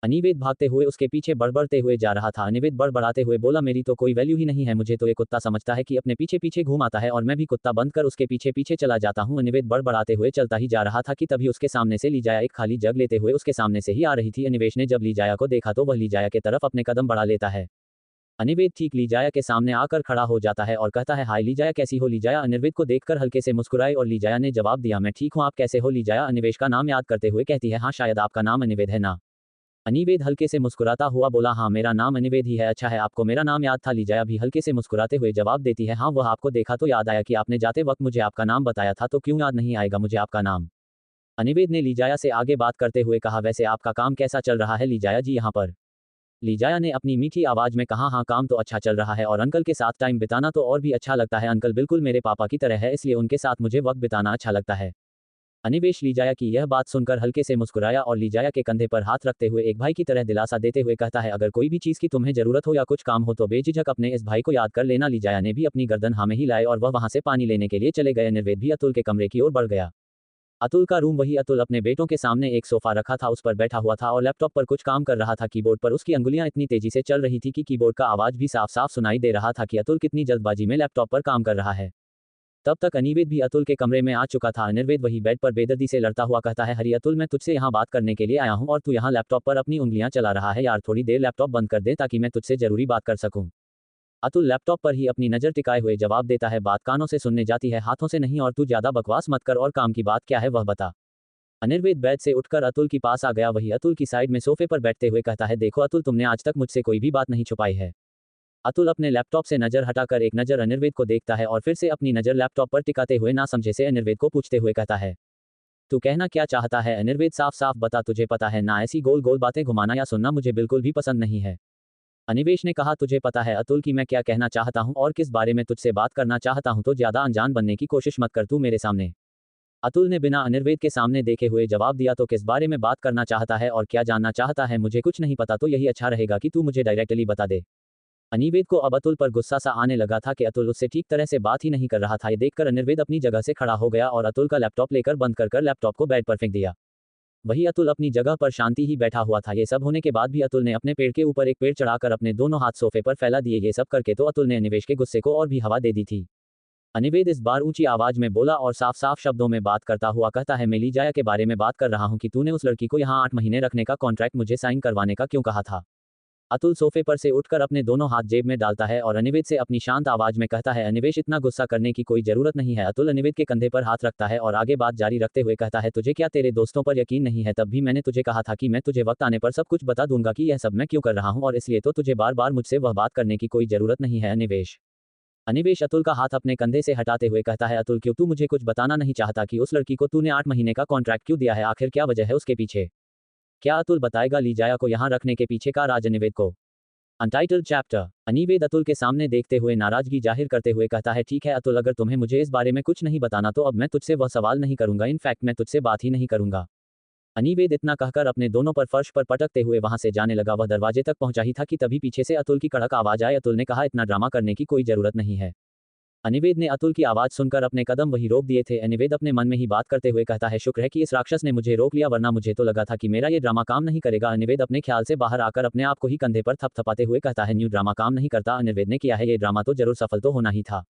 अनिवेद भागते हुए उसके पीछे बड़बड़ते हुए जा रहा था। अनिवेद बड़बड़ाते हुए बोला, मेरी तो कोई वैल्यू ही नहीं है, मुझे तो ये कुत्ता समझता है कि अपने पीछे पीछे घूम आता है और मैं भी कुत्ता बनकर उसके पीछे पीछे चला जाता हूँ। अनिवेद बड़बड़ाते हुए चलता ही जा रहा था कि तभी उसके सामने से लीजाया एक खाली जग लेते हुए उसके सामने से ही आ रही थी। अनिवेश ने जब लीजाया को देखा तो वह लीजाया के तरफ अपने कदम बढ़ा लेता है। अनिवेद ठीक लीजाया के सामने आकर खड़ा हो जाता है और कहता है, हाय लीजाया कैसी हो। लीजाया अनिर्वेद को देखकर हल्के से मुस्कुराई और लीजाया ने जवाब दिया, मैं ठीक हूँ, आप कैसे हो। लीजाया अनिवेश का नाम याद करते हुए कहती है, हाँ शायद आपका नाम अनिवेद है ना। अनिवेद हल्के से मुस्कुराता हुआ बोला, हाँ मेरा नाम अनिवेद ही है। अच्छा है, आपको मेरा नाम याद था। लीजाया भी हल्के से मुस्कुराते हुए जवाब देती है, हाँ वह आपको देखा तो याद आया कि आपने जाते वक्त मुझे आपका नाम बताया था, तो क्यों याद नहीं आएगा मुझे आपका नाम। अनिवेद ने लीजाया से आगे बात करते हुए कहा, वैसे आपका काम कैसा चल रहा है लीजाया जी यहाँ पर। लीजाया ने अपनी मीठी आवाज में कहा, हाँ काम तो अच्छा चल रहा है और अंकल के साथ टाइम बिताना तो और भी अच्छा लगता है। अंकल बिल्कुल मेरे पापा की तरह है, इसलिए उनके साथ मुझे वक्त बिताना अच्छा लगता है। अनिवेश लीजाया की यह बात सुनकर हल्के से मुस्कुराया और लीजाया के कंधे पर हाथ रखते हुए एक भाई की तरह दिलासा देते हुए कहता है, अगर कोई भी चीज की तुम्हें जरूरत हो या कुछ काम हो तो बेझिझक अपने इस भाई को याद कर लेना। लीजाया ने भी अपनी गर्दन हाँ में ही लाई और वह वहां से पानी लेने के लिए चले गए। अनिर्वेद भी अतुल के कमरे की ओर बढ़ गया। अतुल का रूम वही। अतुल अपने बेटों के सामने एक सोफा रखा था, उस पर बैठा हुआ था और लैपटॉप पर कुछ काम कर रहा था। कीबोर्ड पर उसकी अंगुलियां इतनी तेजी से चल रही थी कि कीबोर्ड का आवाज भी साफ साफ सुनाई दे रहा था कि अतुल कितनी जल्दबाजी में लैपटॉप पर काम कर रहा है। तब तक अनिवेद भी अतुल के कमरे में आ चुका था। अनिर्वेद वही बेड पर बेदर्दी से लड़ता हुआ कहता है, हरी अतुल मैं तुझसे यहाँ बात करने के लिए आया हूँ और तू यहाँ लैपटॉप पर अपनी उंगलियां चला रहा है। यार थोड़ी देर लैपटॉप बंद कर दे ताकि मैं तुझसे जरूरी बात कर सकूं। अतुल लैपटॉप पर ही अपनी नजर टिकाए हुए जवाब देता है, बात कानों से सुनने जाती है हाथों से नहीं, और तू ज्यादा बकवास मत कर और काम की बात क्या है वह बता। अनिर्वेद बेड से उठकर अतुल के पास आ गया। वही अतुल की साइड में सोफे पर बैठते हुए कहता है, देखो अतुल तुमने आज तक मुझसे कोई भी बात नहीं छुपाई है। अतुल अपने लैपटॉप से नजर हटाकर एक नजर अनिर्वेद को देखता है और फिर से अपनी नजर लैपटॉप पर टिकाते हुए ना समझे से अनिर्वेद को पूछते हुए कहता है, तू कहना क्या चाहता है। अनिर्वेद साफ साफ बता, तुझे पता है ना ऐसी गोल गोल बातें घुमाना या सुनना मुझे बिल्कुल भी पसंद नहीं है। अनिवेश ने कहा, तुझे पता है अतुल की मैं क्या कहना चाहता हूँ और किस बारे में तुझसे बात करना चाहता हूँ, तो ज्यादा अनजान बनने की कोशिश मत कर तू मेरे सामने। अतुल ने बिना अनिर्वेद के सामने देखे हुए जवाब दिया, तो किस बारे में बात करना चाहता है और क्या जानना चाहता है, मुझे कुछ नहीं पता, तो यही अच्छा रहेगा कि तू मुझे डायरेक्टली बता दे। अनिर्वेद को अब अतुल पर गुस्सा सा आने लगा था कि अतुल उससे ठीक तरह से बात ही नहीं कर रहा था। ये देखकर अनिर्वेद अपनी जगह से खड़ा हो गया और अतुल का लैपटॉप लेकर बंद कर लैपटॉप को बेड पर फेंक दिया। वही अतुल अपनी जगह पर शांति ही बैठा हुआ था। ये सब होने के बाद भी अतुल ने अपने पेड़ के ऊपर एक पेड़ चढ़ाकर अपने दोनों हाथ सोफे पर फैला दिए। ये सब करके तो अतुल ने अनिवेश के गुस्से को और भी हवा दे दी थी। अनिवेद इस बार ऊंची आवाज में बोला और साफ साफ शब्दों में बात करता हुआ कहता है, मैं लीजाया के बारे में बात कर रहा हूं कि तूने उस लड़की को यहाँ 8 महीने रखने का कॉन्ट्रैक्ट मुझे साइन करवाने का क्यों कहा था। अतुल सोफे पर से उठकर अपने दोनों हाथ जेब में डालता है और अनिवेद से अपनी शांत आवाज में कहता है, अनिवेश इतना गुस्सा करने की कोई जरूरत नहीं है। अतुल अनिवेद के कंधे पर हाथ रखता है और आगे बात जारी रखते हुए कहता है, तुझे क्या तेरे दोस्तों पर यकीन नहीं है? तब भी मैंने तुझे कहा था कि मैं तुझे वक्त आने पर सब कुछ बता दूंगा कि यह सब मैं क्यों कर रहा हूं, और इसलिए तो तुझे बार बार मुझसे वह बात करने की कोई जरूरत नहीं है। अनिवेश अनिवेश अतुल का हाथ अपने कंधे से हटाते हुए कहता है, अतुल क्यों तू मुझे कुछ बताना नहीं चाहता कि उस लड़की को तूने 8 महीने का कॉन्ट्रैक्ट क्यों दिया है? आखिर क्या वजह है उसके पीछे? क्या अतुल बताएगा लीजाया को यहाँ रखने के पीछे का राज? अनिवेद को अनटाइटल्ड चैप्टर। अनिवेद अतुल के सामने देखते हुए नाराजगी जाहिर करते हुए कहता है, ठीक है अतुल, अगर तुम्हें मुझे इस बारे में कुछ नहीं बताना तो अब मैं तुझसे वह सवाल नहीं करूंगा, इनफैक्ट मैं तुझसे बात ही नहीं करूंगा। अनिवेद इतना कहकर अपने दोनों पर फर्श पर पटकते हुए वहां से जाने लगा। वह दरवाजे तक पहुंचा ही था कि तभी पीछे से अतुल की कड़क आवाज आई। अतुल ने कहा, इतना ड्रामा करने की कोई जरूरत नहीं है। अनिवेद ने अतुल की आवाज सुनकर अपने कदम वही रोक दिए थे। अनिवेद अपने मन में ही बात करते हुए कहता है, शुक्र है कि इस राक्षस ने मुझे रोक लिया, वरना मुझे तो लगा था कि मेरा ये ड्रामा काम नहीं करेगा। अनिवेद अपने ख्याल से बाहर आकर अपने आप को ही कंधे पर थपथपाते हुए कहता है, न्यू ड्रामा काम नहीं करता, अनिवेद ने किया है ये ड्रामा तो जरूर सफल तो होना ही था।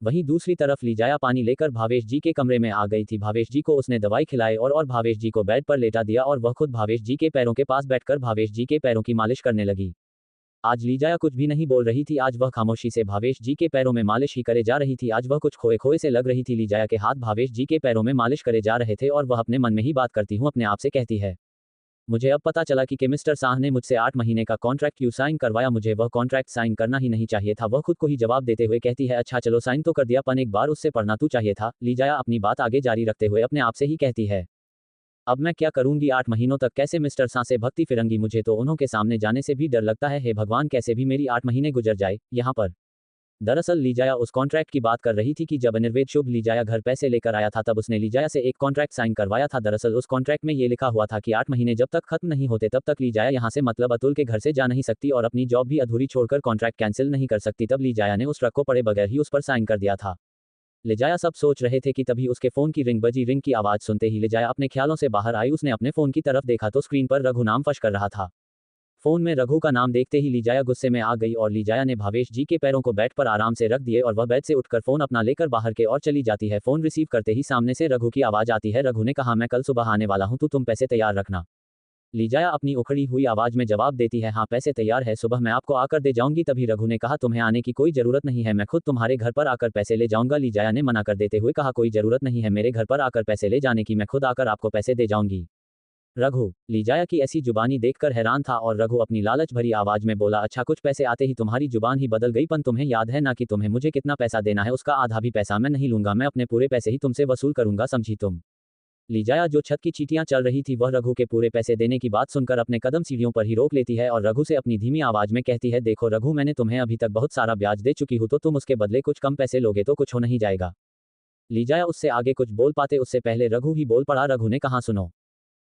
वहीं दूसरी तरफ लीजाया पानी लेकर भावेश जी के कमरे में आ गई थी। भावेश जी को उसने दवाई खिलाई और भावेश जी को बेड पर लेटा दिया और वह खुद भावेश जी के पैरों के पास बैठकर भावेश जी के पैरों की मालिश करने लगी। आज लीजाया कुछ भी नहीं बोल रही थी। आज वह खामोशी से भावेश जी के पैरों में मालिश ही करे जा रही थी। आज वह कुछ खोए खोए से लग रही थी। लीजाया के हाथ भावेश जी के पैरों में मालिश करे जा रहे थे और वह अपने मन में ही बात करती हूँ अपने आप से कहती है, मुझे अब पता चला कि मिस्टर शाह ने मुझसे 8 महीने का कॉन्ट्रैक्ट क्यों साइन करवाया। मुझे वह कॉन्ट्रैक्ट साइन करना ही नहीं चाहिए था। वह खुद को ही जवाब देते हुए कहती है, अच्छा चलो साइन तो कर दिया, पर एक बार उससे पढ़ना तू चाहिए था। लीजाया अपनी बात आगे जारी रखते हुए अपने आप से ही कहती है, अब मैं क्या करूंगी? 8 महीनों तक कैसे मिस्टर शाह से भक्ति फिरंगी? मुझे तो उन्हों के सामने जाने से भी डर लगता है। हे भगवान, कैसे भी मेरी 8 महीने गुजर जाए यहाँ पर। दरअसल लीजाया उस कॉन्ट्रैक्ट की बात कर रही थी कि जब अनिर्वेद शुभ लीजाया घर पैसे लेकर आया था तब उसने लीजाया से एक कॉन्ट्रैक्ट साइन करवाया था। दरअसल उस कॉन्ट्रैक्ट में ये लिखा हुआ था कि 8 महीने जब तक खत्म नहीं होते तब तक लीजाया यहाँ से मतलब अतुल के घर से जा नहीं सकती और अपनी जॉब भी अधूरी छोड़कर कॉन्ट्रैक्ट कैंसिल नहीं कर सकती। तब लीजाया ने उस ट्रक को पड़े बगैर ही उस पर साइन कर दिया था। लीजाया सब सोच रहे थे कि तभी उसके फोन की रिंग बजी। रिंग की आवाज सुनते ही लीजाया अपने ख्यालों से बाहर आई। उसने अपने फोन की तरफ देखा तो स्क्रीन पर रघु नाम फश कर रहा था। फोन में रघु का नाम देखते ही लीजाया गुस्से में आ गई और लीजाया ने भावेश जी के पैरों को बेड पर आराम से रख दिए और वह बेड से उठकर फोन अपना लेकर बाहर के और चली जाती है। फोन रिसीव करते ही सामने से रघु की आवाज आती है। रघु ने कहा, मैं कल सुबह आने वाला हूं, तो तुम पैसे तैयार रखना। लीजाया अपनी उखड़ी हुई आवाज में जवाब देती है, हाँ पैसे तैयार है, सुबह मैं आपको आकर दे जाऊंगी। तभी रघु ने कहा, तुम्हें आने की कोई जरूरत नहीं है, मैं खुद तुम्हारे घर पर आकर पैसे ले जाऊंगा। लीजाया ने मना कर देते हुए कहा, कोई जरूरत नहीं है मेरे घर पर आकर पैसे ले जाने की, मैं खुद आकर आपको पैसे दे जाऊंगी। रघु लीजाया की ऐसी जुबानी देखकर हैरान था और रघु अपनी लालच भरी आवाज में बोला, अच्छा कुछ पैसे आते ही तुम्हारी जुबान ही बदल गई, पर तुम्हें याद है ना कि तुम्हें मुझे कितना पैसा देना है? उसका आधा भी पैसा मैं नहीं लूंगा, मैं अपने पूरे पैसे ही तुमसे वसूल करूंगा, समझी तुम? लीजाया जो छत की चींटियां चल रही थी वह रघु के पूरे पैसे देने की बात सुनकर अपने कदम सीढ़ियों पर ही रोक लेती है और रघु से अपनी धीमी आवाज में कहती है, देखो रघु, मैंने तुम्हें अभी तक बहुत सारा ब्याज दे चुकी हूं, तो तुम उसके बदले कुछ कम पैसे लोगे तो कुछ हो नहीं जाएगा। लीजाया उससे आगे कुछ बोल पाते उससे पहले रघु ही बोल पड़ा। रघु ने कहा, सुनो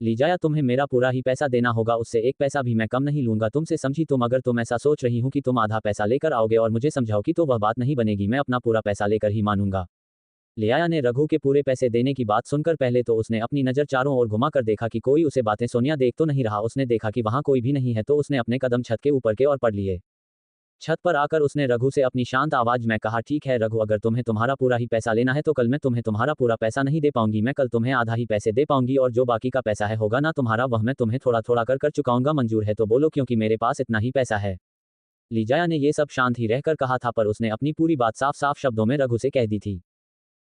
लीजाया, तुम्हें मेरा पूरा ही पैसा देना होगा, उससे एक पैसा भी मैं कम नहीं लूंगा तुमसे, समझी तुम? अगर तुम ऐसा सोच रही हूं कि तुम आधा पैसा लेकर आओगे और मुझे समझाओगी तो वह बात नहीं बनेगी, मैं अपना पूरा पैसा लेकर ही मानूंगा। लियाया ने रघु के पूरे पैसे देने की बात सुनकर पहले तो उसने अपनी नजर चारों ओर घुमाकर देखा कि कोई उसे बातें सोनिया देख तो नहीं रहा। उसने देखा कि वहां कोई भी नहीं है तो उसने अपने कदम छत के ऊपर के और पड़ लिए। छत पर आकर उसने रघु से अपनी शांत आवाज में कहा, ठीक है रघु, अगर तुम्हें तुम्हारा पूरा ही पैसा लेना है तो कल मैं तुम्हें तुम्हारा पूरा पैसा नहीं दे पाऊंगी, मैं कल तुम्हें आधा ही पैसे दे पाऊंगी और जो बाकी का पैसा है होगा ना तुम्हारा, वह मैं तुम्हें थोड़ा थोड़ा कर चुकाऊंगा। मंजूर है तो बोलो, क्योंकि मेरे पास इतना ही पैसा है। लीजाया ने ये सब शांत ही रहकर कहा था, पर उसने अपनी पूरी बात साफ साफ शब्दों में रघु से कह दी थी।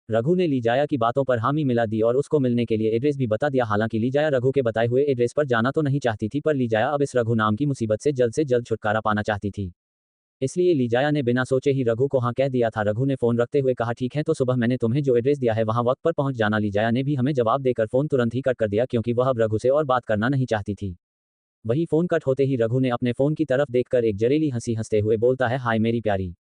रघु ने लीजाया की बातों पर हामी मिला दी और उसको मिलने के लिए एड्रेस भी बता दिया। हालांकि लीजाया रघु के बताए हुए एड्रेस पर जाना तो नहीं चाहती थी, पर लीजाया अब इस रघु नाम की मुसीबत से जल्द छुटकारा पाना चाहती थी। इसलिए लीजाया ने बिना सोचे ही रघु को हाँ कह दिया था। रघु ने फोन रखते हुए कहा, ठीक है तो सुबह मैंने तुम्हें जो एड्रेस दिया है वहां वक्त पर पहुंच जाना। लीजाया ने भी हमें जवाब देकर फोन तुरंत ही कट कर दिया, क्योंकि वह अब रघु से और बात करना नहीं चाहती थी। वही फोन कट होते ही रघु ने अपने फोन की तरफ देखकर एक जरेली हंसी हंसते हुए बोलता है, हाय मेरी प्यारी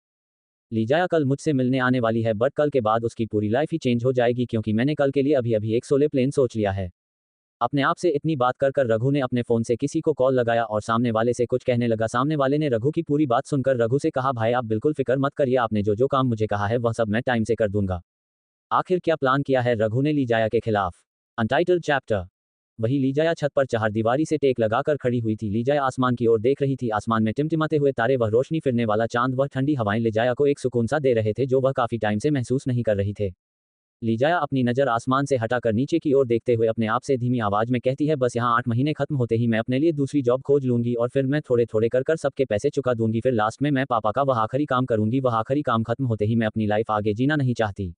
लीजाया, कल मुझसे मिलने आने वाली है, बट कल के बाद उसकी पूरी लाइफ ही चेंज हो जाएगी, क्योंकि मैंने कल के लिए अभी एक सोलो प्लेन सोच लिया है। अपने आप से इतनी बात कर रघु ने अपने फोन से किसी को कॉल लगाया और सामने वाले से कुछ कहने लगा। सामने वाले ने रघु की पूरी बात सुनकर रघु से कहा, भाई आप बिल्कुल फिक्र मत करिए, आपने जो जो काम मुझे कहा है वह सब मैं टाइम से कर दूंगा। आखिर क्या प्लान किया है रघु ने लीजाया के खिलाफ? Untitled chapter. वही लीजाया छत पर चहारदीवारी से टेक लगाकर खड़ी हुई थी। लीजाया आसमान की ओर देख रही थी। आसमान में टिमटिमाते हुए तारे, वह रोशनी फिरने वाला चांद, वह ठंडी हवाएं लीजाया को एक सुकून सा दे रहे थे जो वह काफी टाइम से महसूस नहीं कर रही थे। लीजाया अपनी नज़र आसमान से हटाकर नीचे की ओर देखते हुए अपने आप से धीमी आवाज में कहती है, बस यहाँ 8 महीने खत्म होते ही मैं अपने लिए दूसरी जॉब खोज लूंगी और फिर मैं थोड़े थोड़े कर सबके पैसे चुका दूंगी। फिर लास्ट में मैं पापा का वह आखिरी काम करूंगी। वह आखिरी काम खत्म होते ही मैं अपनी लाइफ आगे जीना नहीं चाहती।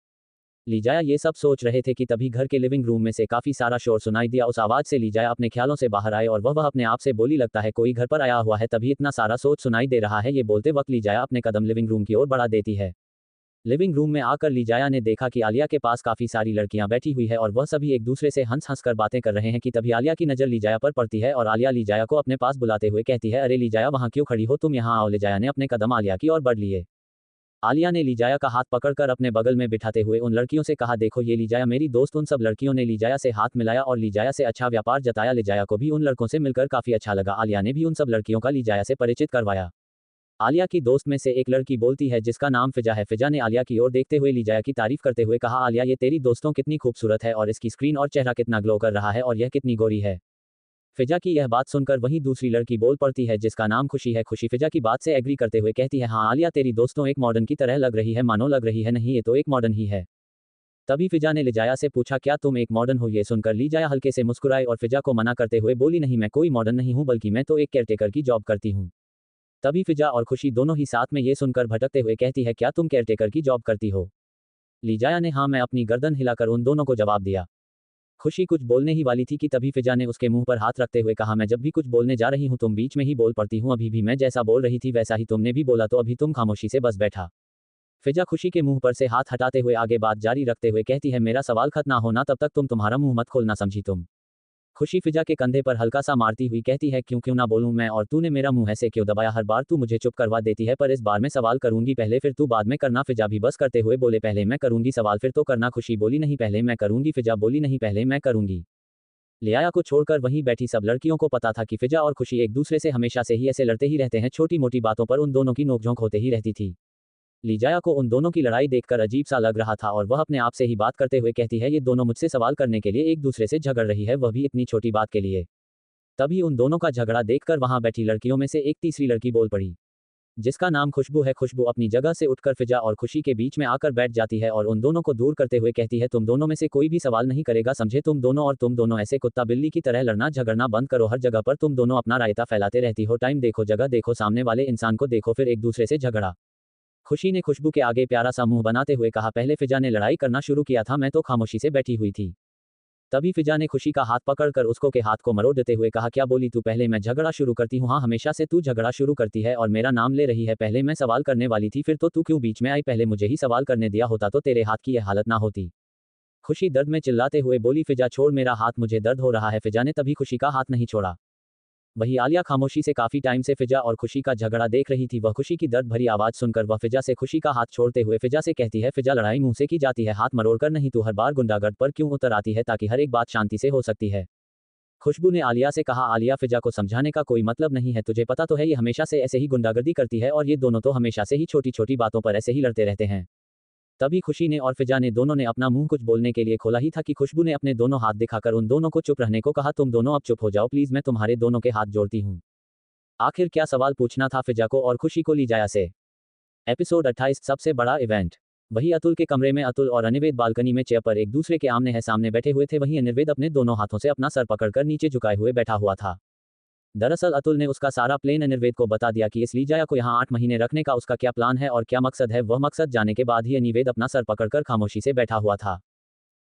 लीजाया ये सब सोच रहे थे कि तभी घर के लिविंग रूम में से काफी सारा शोर सुनाई दिया। उस आवाज से लीजाया अपने ख्यालों से बाहर आए और वह अपने आप से बोली, लगता है कोई घर पर आया हुआ है, तभी इतना सारा सोच सुनाई दे रहा है। ये बोलते वक्त लीजाया अपने कदम लिविंग रूम की ओर बढ़ा देती है। लिविंग रूम में आकर लीजाया ने देखा कि आलिया के पास काफी सारी लड़कियां बैठी हुई है और वह सभी एक दूसरे से हंस हंस कर बातें कर रहे हैं कि तभी आलिया की नजर लीजाया पर पड़ती है और आलिया लीजाया को अपने पास बुलाते हुए कहती है, अरे लीजाया वहां क्यों खड़ी हो, तुम यहाँ आओ। लीजाया ने अपने कदम आलिया की ओर बढ़ लिए। आलिया ने लीजाया का हाथ पकड़कर अपने बगल में बिठाते हुए उन लड़कियों से कहा, देखो ये लीजाया मेरी दोस्त। उन सब लड़कियों ने लीजाया से हाथ मिलाया और लीजाया से अच्छा व्यापार जताया। लीजाया को भी उन लड़कों से मिलकर काफी अच्छा लगा। आलिया ने भी उन सब लड़कियों का लीजाया से परिचित करवाया। आलिया की दोस्त में से एक लड़की बोलती है जिसका नाम फिजा है। फिजा ने आलिया की ओर देखते हुए लीजाया की तारीफ करते हुए कहा, आलिया ये तेरी दोस्तों कितनी खूबसूरत है और इसकी स्क्रीन और चेहरा कितना ग्लो कर रहा है और यह कितनी गोरी है। फिजा की यह बात सुनकर वहीं दूसरी लड़की बोल पड़ती है जिसका नाम खुशी है। खुशी फिजा की बात से एग्री करते हुए कहती है, हाँ आलिया तेरी दोस्तों एक मॉडर्न की तरह लग रही है, मानो लग रही है नहीं ये तो एक मॉडर्न ही है। तभी फिजा ने लीजाया से पूछा, क्या तुम एक मॉडर्न हो। ये सुनकर लीजाया हल्के से मुस्कुराई और फिजा को मना करते हुए बोली, नहीं मैं कोई मॉडर्न नहीं हूँ, बल्कि मैं तो एक केयरटेकर की जॉब करती हूँ। तभी फिजा और खुशी दोनों ही साथ में ये सुनकर भटकते हुए कहती है, क्या तुम केयरटेकर की जॉब करती हो। लीजाया ने हाँ मैं अपनी गर्दन हिलाकर उन दोनों को जवाब दिया। खुशी कुछ बोलने ही वाली थी कि तभी फिजा ने उसके मुंह पर हाथ रखते हुए कहा, मैं जब भी कुछ बोलने जा रही हूँ तुम बीच में ही बोल पड़ती हूँ। अभी भी मैं जैसा बोल रही थी वैसा ही तुमने भी बोला, तो अभी तुम खामोशी से बस बैठा। फिजा खुशी के मुंह पर से हाथ हटाते हुए आगे बात जारी रखते हुए कहती है, मेरा सवाल खत्म ना होना तब तक तुम तुम्हारा मुंह मत खोलना, समझी तुम। खुशी फिजा के कंधे पर हल्का सा मारती हुई कहती है, क्यों क्यों ना बोलूं मैं, और तूने मेरा मुंह ऐसे क्यों दबाया। हर बार तू मुझे चुप करवा देती है, पर इस बार मैं सवाल करूंगी पहले फिर तू बाद में करना। फिजा भी बस करते हुए बोले, पहले मैं करूंगी सवाल फिर तो करना। खुशी बोली, नहीं पहले मैं करूंगी। फिजा बोली, नहीं पहले मैं करूंगी। लियाया को छोड़कर वहीं बैठी सब लड़कियों को पता था कि फिजा और खुशी एक दूसरे से हमेशा से ही ऐसे लड़ते ही रहते हैं। छोटी मोटी बातों पर उन दोनों की नोकझोंक होते ही रहती थी। लीजाया को उन दोनों की लड़ाई देखकर अजीब सा लग रहा था और वह अपने आप से ही बात करते हुए कहती है, ये दोनों मुझसे सवाल करने के लिए एक दूसरे से झगड़ रही है, वह भी इतनी छोटी बात के लिए। तभी उन दोनों का झगड़ा देखकर वहां बैठी लड़कियों में से एक तीसरी लड़की बोल पड़ी जिसका नाम खुशबू है। खुशबू अपनी जगह से उठकर फिजा और खुशी के बीच में आकर बैठ जाती है और उन दोनों को दूर करते हुए कहती है, तुम दोनों में से कोई भी सवाल नहीं करेगा, समझे तुम दोनों। और तुम दोनों ऐसे कुत्ता बिल्ली की तरह लड़ना झगड़ना बंद करो। हर जगह पर तुम दोनों अपना रायता फैलाते रहती हो। टाइम देखो, जगह देखो, सामने वाले इंसान को देखो, फिर एक दूसरे से झगड़ा। खुशी ने खुशबू के आगे प्यारा सा मुंह बनाते हुए कहा, पहले फिजा ने लड़ाई करना शुरू किया था, मैं तो खामोशी से बैठी हुई थी। तभी फिजा ने खुशी का हाथ पकड़कर उसको के हाथ को मरोड़ देते हुए कहा, क्या बोली तू, पहले मैं झगड़ा शुरू करती हूँ। हाँ हमेशा से तू झगड़ा शुरू करती है और मेरा नाम ले रही है। पहले मैं सवाल करने वाली थी, फिर तो तू क्यों बीच में आई। पहले मुझे ही सवाल करने दिया होता तो तेरे हाथ की यह हालत ना होती। खुशी दर्द में चिल्लाते हुए बोली, फिजा छोड़ मेरा हाथ, मुझे दर्द हो रहा है। फिजा ने तभी खुशी का हाथ नहीं छोड़ा। वही आलिया खामोशी से काफी टाइम से फिजा और खुशी का झगड़ा देख रही थी। वह खुशी की दर्द भरी आवाज सुनकर वह फिजा से खुशी का हाथ छोड़ते हुए फिजा से कहती है, फिजा लड़ाई मुंह से की जाती है, हाथ मरोड़कर नहीं। तू हर बार गुंडागर्द पर क्यों उतर आती है, ताकि हर एक बात शांति से हो सकती है। खुशबू ने आलिया से कहा, आलिया फिजा को समझाने का कोई मतलब नहीं है, तुझे पता तो है ये हमेशा से ऐसे ही गुंडागर्दी करती है और ये दोनों तो हमेशा से ही छोटी छोटी बातों पर ऐसे ही लड़ते रहते हैं। तभी खुशी ने और फिजा ने दोनों ने अपना मुंह कुछ बोलने के लिए खोला ही था कि खुशबू ने अपने दोनों हाथ दिखाकर उन दोनों को चुप रहने को कहा, तुम दोनों अब चुप हो जाओ प्लीज, मैं तुम्हारे दोनों के हाथ जोड़ती हूँ। आखिर क्या सवाल पूछना था फिजा को और खुशी को लीजाया से। एपिसोड 28 सबसे बड़ा इवेंट। वही अतुल के कमरे में अतुल और अनिर्वेद बालकनी में चेयर पर एक दूसरे के आमने है सामने बैठे हुए थे। वहीं अनिर्वेद अपने दोनों हाथों से अपना सर पकड़कर नीचे झुकाए हुए बैठा हुआ था। दरअसल अतुल ने उसका सारा प्लान अनिर्वेद को बता दिया कि इस लीजाया को यहाँ 8 महीने रखने का उसका क्या प्लान है और क्या मकसद है। वह मकसद जाने के बाद ही अनिर्वेद अपना सर पकड़कर खामोशी से बैठा हुआ था।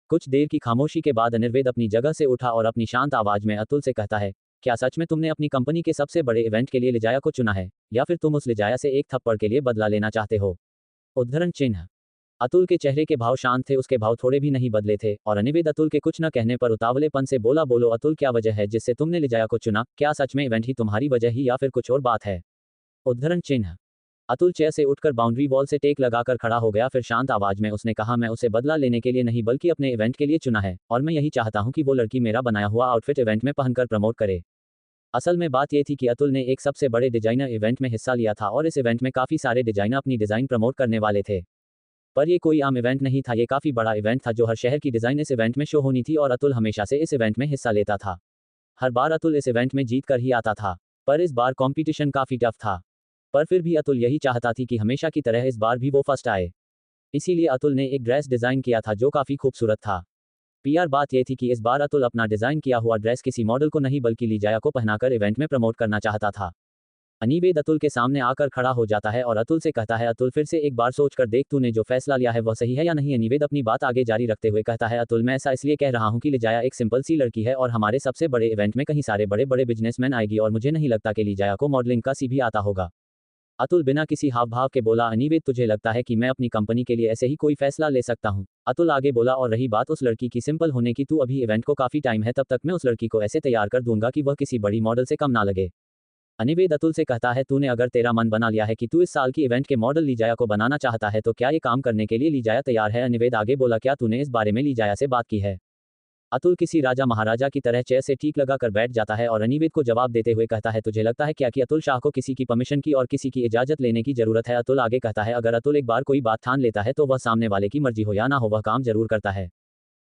कुछ देर की खामोशी के बाद अनिर्वेद अपनी जगह से उठा और अपनी शांत आवाज में अतुल से कहता है, क्या सच में तुमने अपनी कंपनी के सबसे बड़े इवेंट के लिए लीजाया को चुना है, या फिर तुम उस लीजाया से एक थप्पड़ के लिए बदला लेना चाहते हो। उद्धरण चिन्ह। अतुल के चेहरे के भाव शांत थे, उसके भाव थोड़े भी नहीं बदले थे और अनिर्वेद अतुल के कुछ न कहने पर उतावलेपन से बोला, बोलो अतुल क्या वजह है जिससे तुमने लीजाया को चुना, क्या सच में इवेंट ही तुम्हारी वजह ही या फिर कुछ और बात है। उद्धरण चिन्ह। अतुल चेयर से उठकर बाउंड्री वॉल से टेक लगाकर खड़ा हो गया, फिर शांत आवाज में उसने कहा, मैं उसे बदला लेने के लिए नहीं बल्कि अपने इवेंट के लिए चुना है और मैं यही चाहता हूं कि वो लड़की मेरा बनाया हुआ आउटफिट इवेंट में पहनकर प्रमोट करे। असल में बात यह थी कि अतुल ने एक सबसे बड़े डिजाइनर इवेंट में हिस्सा लिया था और इस इवेंट में काफी सारे डिजाइनर अपनी डिजाइन प्रमोट करने वाले थे। पर ये कोई आम इवेंट नहीं था, ये काफी बड़ा इवेंट था जो हर शहर की डिजाइन इस इवेंट में शो होनी थी और अतुल हमेशा से इस इवेंट में हिस्सा लेता था। हर बार अतुल इस इवेंट में जीत कर ही आता था, पर इस बार कंपटीशन काफी टफ था। पर फिर भी अतुल यही चाहता थी कि हमेशा की तरह इस बार भी वो फर्स्ट आए। इसीलिए अतुल ने एक ड्रेस डिजाइन किया था जो काफी खूबसूरत था। पीआर बात यह थी कि इस बार अतुल अपना डिजाइन किया हुआ ड्रेस किसी मॉडल को नहीं बल्कि लीजाया को पहनाकर इवेंट में प्रमोट करना चाहता था। अनिवेद अतुल के सामने आकर खड़ा हो जाता है और अतुल से कहता है, अतुल फिर से एक बार सोच कर देख, तूने जो फैसला लिया है वह सही है या नहीं। अनिवेद अपनी बात आगे जारी रखते हुए कहता है, अतुल मैं ऐसा इसलिए कह रहा हूँ कि लीजाया एक सिंपल सी लड़की है और हमारे सबसे बड़े इवेंट में कहीं सारे बड़े बड़े बिजनेसमैन आएगी और मुझे नहीं लगता कि लीजाया को मॉडलिंग का सी भी आता होगा। अतुल बिना किसी हाव भाव के बोला, अनिवेद तुझे लगता है कि मैं अपनी कंपनी के लिए ऐसे ही कोई फैसला ले सकता हूँ? अतुल आगे बोला, और रही बात उस लड़की की सिंपल होने की, तू अभी इवेंट को काफी टाइम है, तब तक मैं उस लड़की को ऐसे तैयार कर दूंगा कि वह किसी बड़ी मॉडल से कम ना लगे। अनिवेद अतुल से कहता है, तूने अगर तेरा मन बना लिया है कि तू इस साल की इवेंट के मॉडल लीजाया को बनाना चाहता है तो क्या ये काम करने के लिए लीजाया तैयार है? अनिवेद आगे बोला, क्या तूने इस बारे में लीजाया से बात की है? अतुल किसी राजा महाराजा की तरह चेयर से ठीक लगाकर बैठ जाता है और अनिवेद को जवाब देते हुए कहता है, तुझे लगता है क्या कि अतुल शाह को किसी की परमिशन की और किसी की इजाजत लेने की जरूरत है? अतुल आगे कहता है, अगर अतुल एक बार कोई बात ठान लेता है तो वह सामने वाले की मर्जी हो या ना हो वह काम जरूर करता है।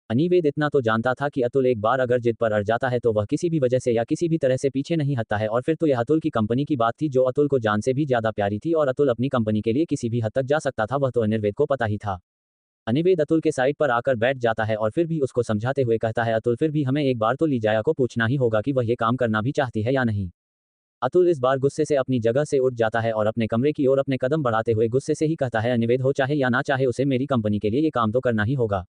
अनिवेद इतना तो जानता था कि अतुल एक बार अगर जिद पर अड़ जाता है तो वह किसी भी वजह से या किसी भी तरह से पीछे नहीं हटता है, और फिर तो यह अतुल की कंपनी की बात थी जो अतुल को जान से भी ज्यादा प्यारी थी और अतुल अपनी कंपनी के लिए किसी भी हद तक जा सकता था, वह तो अनिर्वेद को पता ही था। अनिवेद अतुल के साइड पर आकर बैठ जाता है और फिर भी उसको समझाते हुए कहता है, अतुल फिर भी हमें एक बार तो लीजाया को पूछना ही होगा कि वह ये काम करना भी चाहती है या नहीं। अतुल इस बार गुस्से से अपनी जगह से उठ जाता है और अपने कमरे की ओर अपने कदम बढ़ाते हुए गुस्से से ही कहता है, अनिवेद हो चाहे या ना चाहे उसे मेरी कंपनी के लिए ये काम तो करना ही होगा।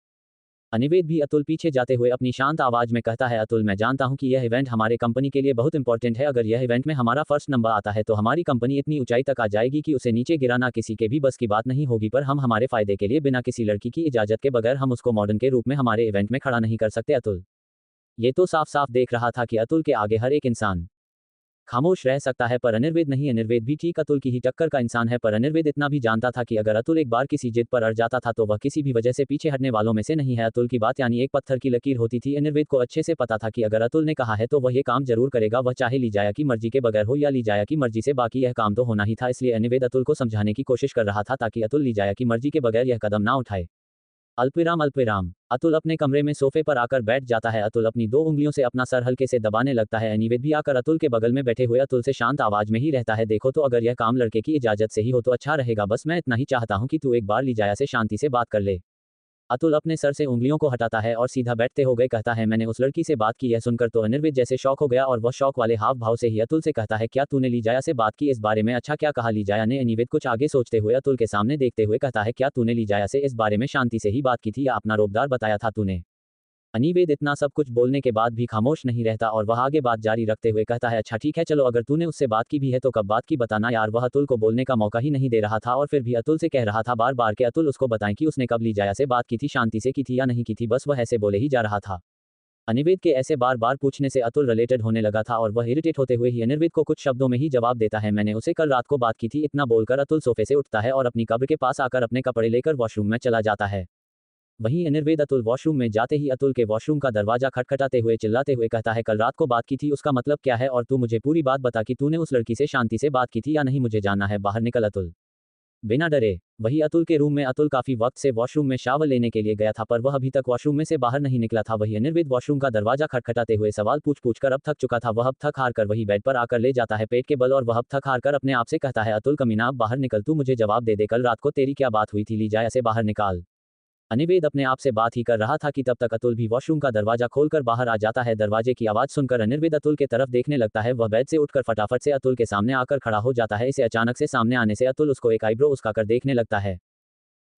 अनिवेद भी अतुल पीछे जाते हुए अपनी शांत आवाज में कहता है, अतुल मैं जानता हूं कि यह इवेंट हमारे कंपनी के लिए बहुत इंपॉर्टेंट है, अगर यह इवेंट में हमारा फर्स्ट नंबर आता है तो हमारी कंपनी इतनी ऊंचाई तक आ जाएगी कि उसे नीचे गिराना किसी के भी बस की बात नहीं होगी, पर हम हमारे फायदे के लिए बिना किसी लड़की की इजाजत के बगैर हम उसको मॉडर्न के रूप में हमारे इवेंट में खड़ा नहीं कर सकते। अतुल ये तो साफ साफ देख रहा था कि अतुल के आगे हर एक इंसान खामोश रह सकता है, पर अनिर्वेद नहीं। अनिर्वेद भी ठीक अतुल की ही टक्कर का इंसान है, पर अनिर्वेद इतना भी जानता था कि अगर अतुल एक बार किसी जिद पर अड़ जाता था तो वह किसी भी वजह से पीछे हटने वालों में से नहीं है। अतुल की बात यानी एक पत्थर की लकीर होती थी। अनिर्वेद को अच्छे से पता था कि अगर अतुल ने कहा है तो वह ये काम जरूर करेगा, वह चाहे लीजाया की मर्जी के बगैर हो या लीजाया की मर्जी से, बाकी यह काम तो होना ही था। इसलिए अनिर्वेद अतुल को समझाने की कोशिश कर रहा था ताकि अतुल लीजाया की मर्जी के बगैर यह कदम ना उठाए। अल्पविराम अल्पविराम अतुल अपने कमरे में सोफे पर आकर बैठ जाता है। अतुल अपनी दो उंगलियों से अपना सर हल्के से दबाने लगता है। अनिवेद भी आकर अतुल के बगल में बैठे हुए अतुल से शांत आवाज में ही रहता है, देखो तो अगर यह काम लड़के की इजाजत से ही हो तो अच्छा रहेगा, बस मैं इतना ही चाहता हूं कि तू एक बार लीजाया से शांति से बात कर ले। अतुल अपने सर से उंगलियों को हटाता है और सीधा बैठते हो गए कहता है, मैंने उस लड़की से बात की। यह सुनकर तो अनिर्वेद जैसे शौक हो गया और वह शौक वाले हाव भाव से ही अतुल से कहता है, क्या तूने लीजाया से बात की इस बारे में? अच्छा क्या कहा लीजाया ने? अनिर्वेद कुछ आगे सोचते हुए अतुल के सामने देखते हुए कहता है, क्या तूने लीजाया से इस बारे में शांति से ही बात की थी या अपना रोबदार बताया था तूने? अनिर्वेद इतना सब कुछ बोलने के बाद भी खामोश नहीं रहता और वह आगे बात जारी रखते हुए कहता है, अच्छा ठीक है चलो, अगर तूने उससे बात की भी है तो कब बात की बताना यार। वह अतुल को बोलने का मौका ही नहीं दे रहा था और फिर भी अतुल से कह रहा था बार बार के अतुल उसको बताएं कि उसने कब लीजाया से बात की थी, शांति से की थी या नहीं की थी, बस वह ऐसे बोले ही जा रहा था। अनिर्वेद के ऐसे बार बार पूछने से अतुल रिलेटेड होने लगा था और वह इरिटेट होते हुए ही अनिर्वेद को कुछ शब्दों में ही जवाब देता है, मैंने उसे कल रात को बात की थी। इतना बोलकर अतुल सोफे से उठता है और अपनी कब्र के पास आकर अपने कपड़े लेकर वॉशरूम में चला जाता है। वहीं अनिर्वेद अतुल वॉशरूम में जाते ही अतुल के वॉशरूम का दरवाजा खटखटाते हुए चिल्लाते हुए कहता है, कल रात को बात की थी उसका मतलब क्या है, और तू मुझे पूरी बात बता कि तूने उस लड़की से शांति से बात की थी या नहीं, मुझे जानना है, बाहर निकल अतुल बिना डरे। वही अतुल के रूम में अतुल काफी वक्त से वॉशरूम में शावर लेने के लिए गया था पर वह अभी तक वॉशरूम में से बाहर नहीं निकला था। वही अनिर्वेद वॉशरूम का दरवाजा खटखटाते हुए सवाल पूछ पूछ कर अब थक चुका था। वह अब थक हार कर वही बेड पर आकर ले जाता है पेट के बल और वह अब थक हार कर अपने आप से कहता है, अतुल कमीना अब बाहर निकल, तू मुझे जवाब दे दे, कल रात को तेरी क्या बात हुई थी लीजाया से, बाहर निकाल। अनिर्वेद अपने आप से बात ही कर रहा था कि तब तक अतुल भी वॉशरूम का दरवाजा खोलकर बाहर आ जाता है। दरवाजे की आवाज सुनकर अनिर्वेद अतुल के तरफ देखने लगता है। वह बेड से उठकर फटाफट से अतुल के सामने आकर खड़ा हो जाता है। इसे अचानक से सामने आने से अतुल उसको एक आईब्रो उसकाकर देखने लगता है।